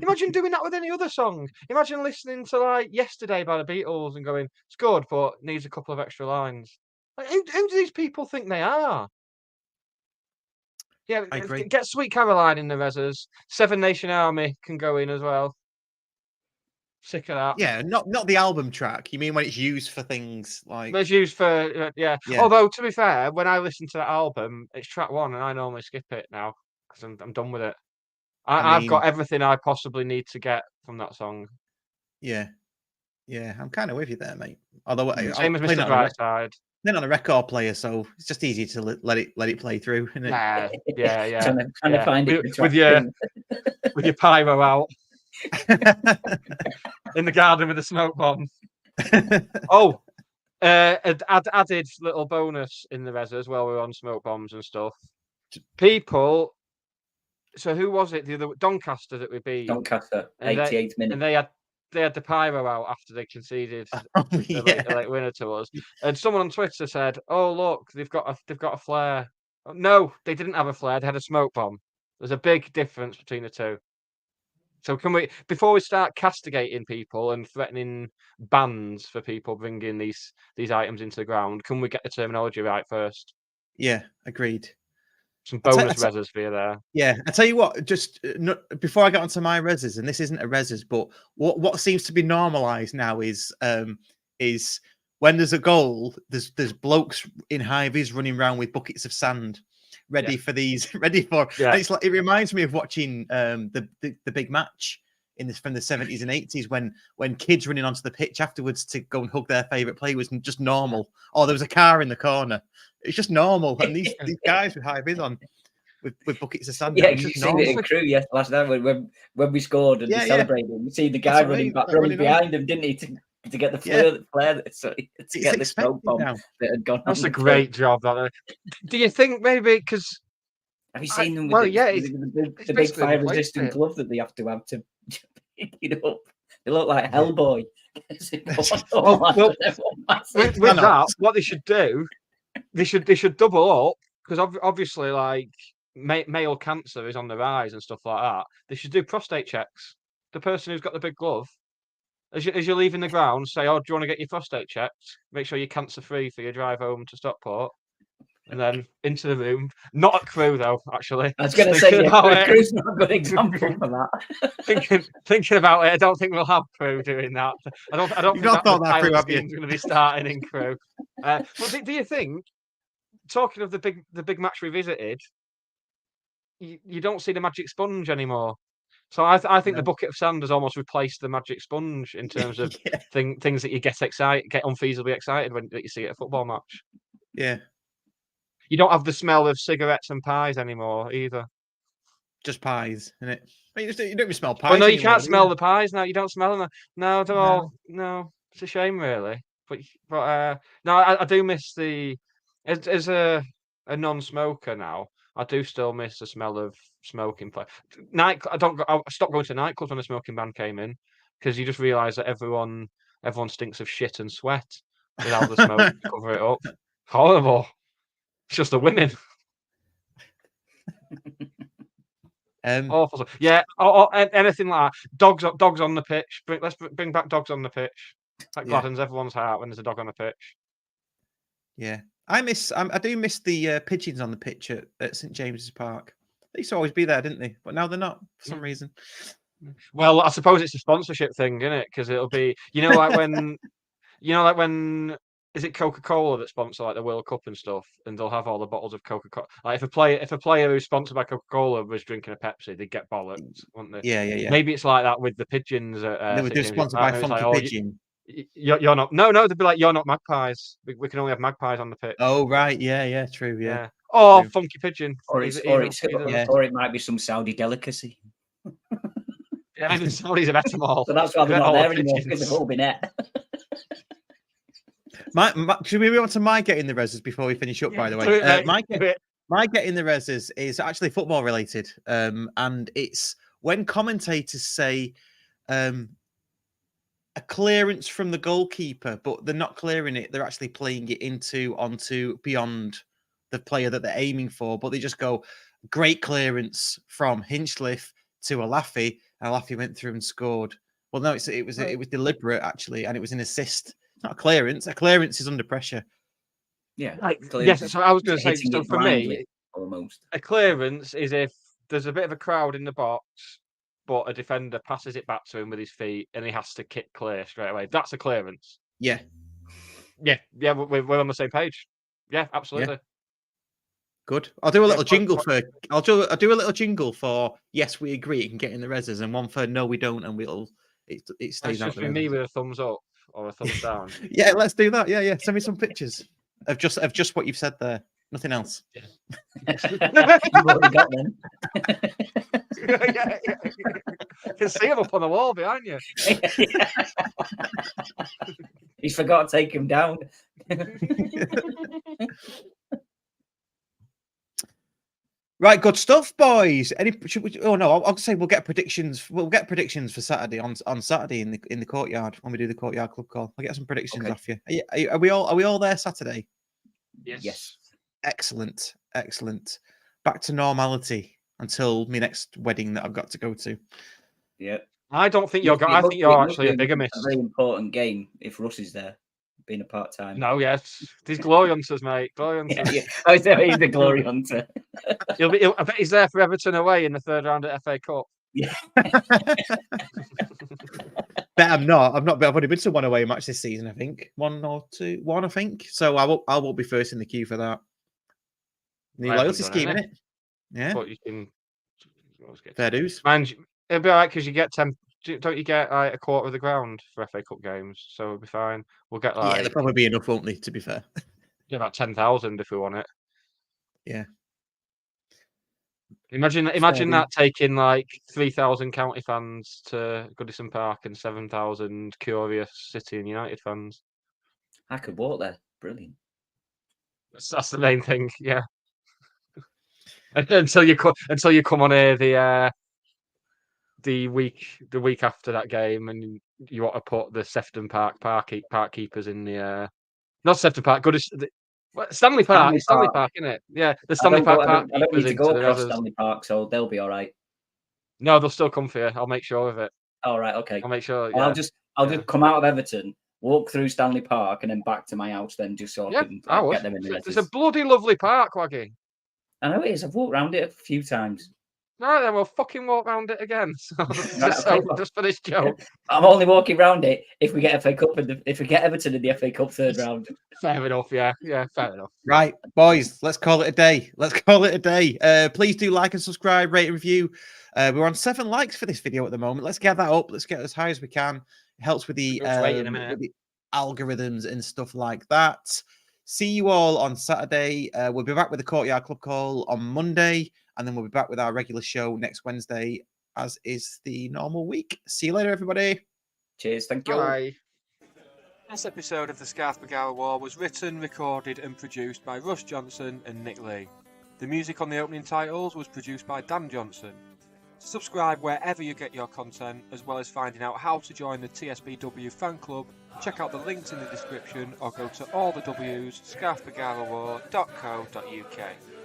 [SPEAKER 3] Imagine doing that with any other song. Imagine listening to like Yesterday by the Beatles and going, it's good, but needs a couple of extra lines. Like, who do these people think they are? Yeah, I agree. Get Sweet Caroline in the reses. Seven Nation Army can go in as well. Sick of that.
[SPEAKER 4] Yeah, not the album track. You mean when it's used for things like?
[SPEAKER 3] But it's used for yeah. Although to be fair, when I listen to that album, it's track 1, and I normally skip it now because I'm done with it. I've got everything I possibly need to get from that song.
[SPEAKER 4] Yeah, I'm kind of with you there, mate. Although
[SPEAKER 3] Same as Mr. Brightside.
[SPEAKER 4] Then on a record player, so it's just easy to let it play through, isn't it?
[SPEAKER 3] Yeah.
[SPEAKER 5] Trying to find it
[SPEAKER 3] with your pyro out in the garden with the smoke bomb. Added little bonus in the res as well. We're on smoke bombs and stuff. People. So who was it? The other Doncaster that we beat.
[SPEAKER 5] Doncaster, 88 minutes.
[SPEAKER 3] And they had the pyro out after they conceded the late winner to us. And someone on Twitter said, "Oh look, they've got a flare." No, they didn't have a flare. They had a smoke bomb. There's a big difference between the two. So can we, before we start castigating people and threatening bans for people bringing these items into the ground, can we get the terminology right first?
[SPEAKER 4] Yeah, agreed.
[SPEAKER 3] Some bonus reses for you there.
[SPEAKER 4] Yeah, I tell you what. Just before I get onto my reses, and this isn't a reses, but what seems to be normalised now is when there's a goal, there's blokes in high-vis running around with buckets of sand, ready for.
[SPEAKER 3] Yeah.
[SPEAKER 4] And it's like, it reminds me of watching the big match from the 70s and 80s when kids running onto the pitch afterwards to go and hug their favourite player was just normal. Or there was a car in the corner. It's just normal. And these guys with high vis on with buckets of sand.
[SPEAKER 5] Yeah, you seen it in Crew last night when we scored and celebrated. You see the guy running behind him, didn't he? To get the flare, so to get the smoke bomb that had gone.
[SPEAKER 3] That's a great job. Do you think maybe because
[SPEAKER 5] have you seen them? With the big fire resistant glove that they have to pick it up. They look like Hellboy.
[SPEAKER 3] With that, what they should do, they should double up because obviously, like male cancer is on the rise and stuff like that. They should do prostate checks. The person who's got the big glove, as you're leaving the ground, say, "Oh, do you want to get your prostate checked? Make sure you're cancer free for your drive home to Stockport." And then into the room. Not at Crew though, actually.
[SPEAKER 5] I was going to say, Crew's not a good example for that.
[SPEAKER 3] thinking about it, I don't think we'll have Crew doing that. I don't think that is going to be starting in Crew. But do you think, talking of the big match revisited, you don't see the magic sponge anymore? So I think the bucket of sand has almost replaced the magic sponge in terms of things that you get unfeasibly excited when that you see at a football match.
[SPEAKER 4] Yeah.
[SPEAKER 3] You don't have the smell of cigarettes and pies anymore either.
[SPEAKER 4] Just pies, isn't it? You don't even smell pies.
[SPEAKER 3] Well, no, you can't smell the pies now. You don't smell them. No, they're all no. It's a shame, really. But no, I do miss as a non-smoker now. I do still miss the smell of smoking. I stopped going to nightclubs when the smoking ban came in because you just realise that everyone stinks of shit and sweat without the smoke to cover it up. Horrible. It's just the women. Awful. Yeah. Anything like that. Dogs on the pitch. Let's bring back dogs on the pitch. That gladdens everyone's heart when there's a dog on the pitch.
[SPEAKER 4] Yeah. I do miss the pigeons on the pitch at St James's Park. They used to always be there, didn't they? But now they're not for some reason.
[SPEAKER 3] Well, I suppose it's a sponsorship thing, isn't it? Because it'll be, like when is it Coca-Cola that sponsor like the World Cup and stuff, and they'll have all the bottles of Coca-Cola. Like if a player who's sponsored by Coca-Cola was drinking a Pepsi, they'd get bollocked, wouldn't they?
[SPEAKER 4] Yeah.
[SPEAKER 3] Maybe it's like that with the pigeons.
[SPEAKER 4] They were sponsored by Funky Pigeon.
[SPEAKER 3] You're not. No, they'd be like, "You're not magpies. We can only have magpies on the pitch."
[SPEAKER 4] Oh right, yeah, true, yeah.
[SPEAKER 3] Oh, true. Funky Pigeon,
[SPEAKER 5] or it might be some Saudi delicacy.
[SPEAKER 3] Yeah, even Saudis have had them all.
[SPEAKER 5] So that's why they're not there anymore because they've all been at.
[SPEAKER 4] Should we move on to my get in the reses before we finish up? By the way, my get in the reses is actually football related, and it's when commentators say a clearance from the goalkeeper, but they're not clearing it; they're actually playing it onto beyond the player that they're aiming for. But they just go great clearance from Hinchliff to Alafi, and Alafi went through and scored. Well, no, it was deliberate actually, and it was an assist. Not a clearance. A clearance is under pressure.
[SPEAKER 5] Yeah.
[SPEAKER 3] Yes. So I was going to say. So for me,
[SPEAKER 5] almost
[SPEAKER 3] a clearance is if there's a bit of a crowd in the box but a defender passes it back to him with his feet, and he has to kick clear straight away. That's a clearance.
[SPEAKER 4] Yeah.
[SPEAKER 3] We're on the same page. Yeah, absolutely.
[SPEAKER 4] Yeah. Good. I'll do a little
[SPEAKER 3] but-
[SPEAKER 4] jingle
[SPEAKER 3] but-
[SPEAKER 4] for. I'll do a little jingle for. Yes, we agree. It can get in the reses, and one for no, we don't, and it
[SPEAKER 3] It's
[SPEAKER 4] stays out
[SPEAKER 3] just
[SPEAKER 4] there.
[SPEAKER 3] for me with a thumbs up or a thumbs down.
[SPEAKER 4] Yeah, let's do that. Yeah. Send me some pictures of just what you've said there. Nothing else.
[SPEAKER 5] You've already got them.
[SPEAKER 3] yeah. You can see him up on the wall behind you.
[SPEAKER 5] He's forgot to take him down.
[SPEAKER 4] Right, good stuff, boys. I'll say we'll get predictions. We'll get predictions for Saturday on Saturday in the courtyard when we do the courtyard club call. I'll get some predictions off you. Are we all there Saturday?
[SPEAKER 3] Yes.
[SPEAKER 4] Excellent. Back to normality until my next wedding that I've got to go to.
[SPEAKER 5] Yeah.
[SPEAKER 3] I don't think you're. I think you're actually a bigger miss.
[SPEAKER 5] A very important game if Russ is there, being a part-time.
[SPEAKER 3] No, yes, these glory hunters, mate. Glory hunters.
[SPEAKER 5] Yeah. I say he's the glory hunter.
[SPEAKER 3] I bet he's there for Everton away in the third round at FA Cup.
[SPEAKER 5] Yeah.
[SPEAKER 4] Bet I'm not. I've only been to one away match this season. I think one, I think. So I won't be first in the queue for that. New loyalty scheme, innit? Yeah.
[SPEAKER 3] But you can.
[SPEAKER 4] Fair dues.
[SPEAKER 3] Man, it'll be alright because you get 10. Don't you get like a quarter of the ground for FA Cup games? So it'll be fine. We'll get like
[SPEAKER 4] there'll probably be enough, won't they? To be fair.
[SPEAKER 3] About 10,000 if we want it.
[SPEAKER 4] Yeah.
[SPEAKER 3] Imagine that taking like 3,000 county fans to Goodison Park and 7,000 curious City and United fans.
[SPEAKER 5] I could walk there. Brilliant.
[SPEAKER 3] That's the main thing, yeah. until you come on here the week after that game, and you want to put the Sefton Park keepers in the not Sefton Park, Stanley Park. It's Stanley Park, isn't it? Yeah, the Stanley Park.
[SPEAKER 5] I don't need to go across Stanley Park, so they'll be all right.
[SPEAKER 3] No, they'll still come for you. I'll make sure of it.
[SPEAKER 5] All right, okay.
[SPEAKER 3] I'll make sure.
[SPEAKER 5] Well, I'll just come out of Everton, walk through Stanley Park, and then back to my house. Then just so I can get them in the
[SPEAKER 3] It's a bloody lovely park, Waggy.
[SPEAKER 5] I know it is. I've walked around it a few times.
[SPEAKER 3] Right, then we'll fucking walk around it again. Just for this joke.
[SPEAKER 5] I'm only walking around it if we get FA Cup if we get Everton in the FA Cup third round.
[SPEAKER 3] Fair enough, yeah, fair enough.
[SPEAKER 4] Right, boys, let's call it a day. Please do like and subscribe, rate and review. We're on 7 likes for this video at the moment. Let's get that up. Let's get as high as we can. It helps with the algorithms and stuff like that. See you all on Saturday. We'll be back with the Courtyard Club call on Monday, and then we'll be back with our regular show next Wednesday, as is the normal week. See you later, everybody.
[SPEAKER 5] Cheers. Thank you.
[SPEAKER 3] Bye.
[SPEAKER 8] This episode of the Scarf Bagara War was written, recorded and produced by Russ Johnson and Nick Lee. The music on the opening titles was produced by Dan Johnson. Subscribe wherever you get your content, as well as finding out how to join the TSBW fan club. Check out the links in the description or go to allthews scarfbagarawar.co.uk.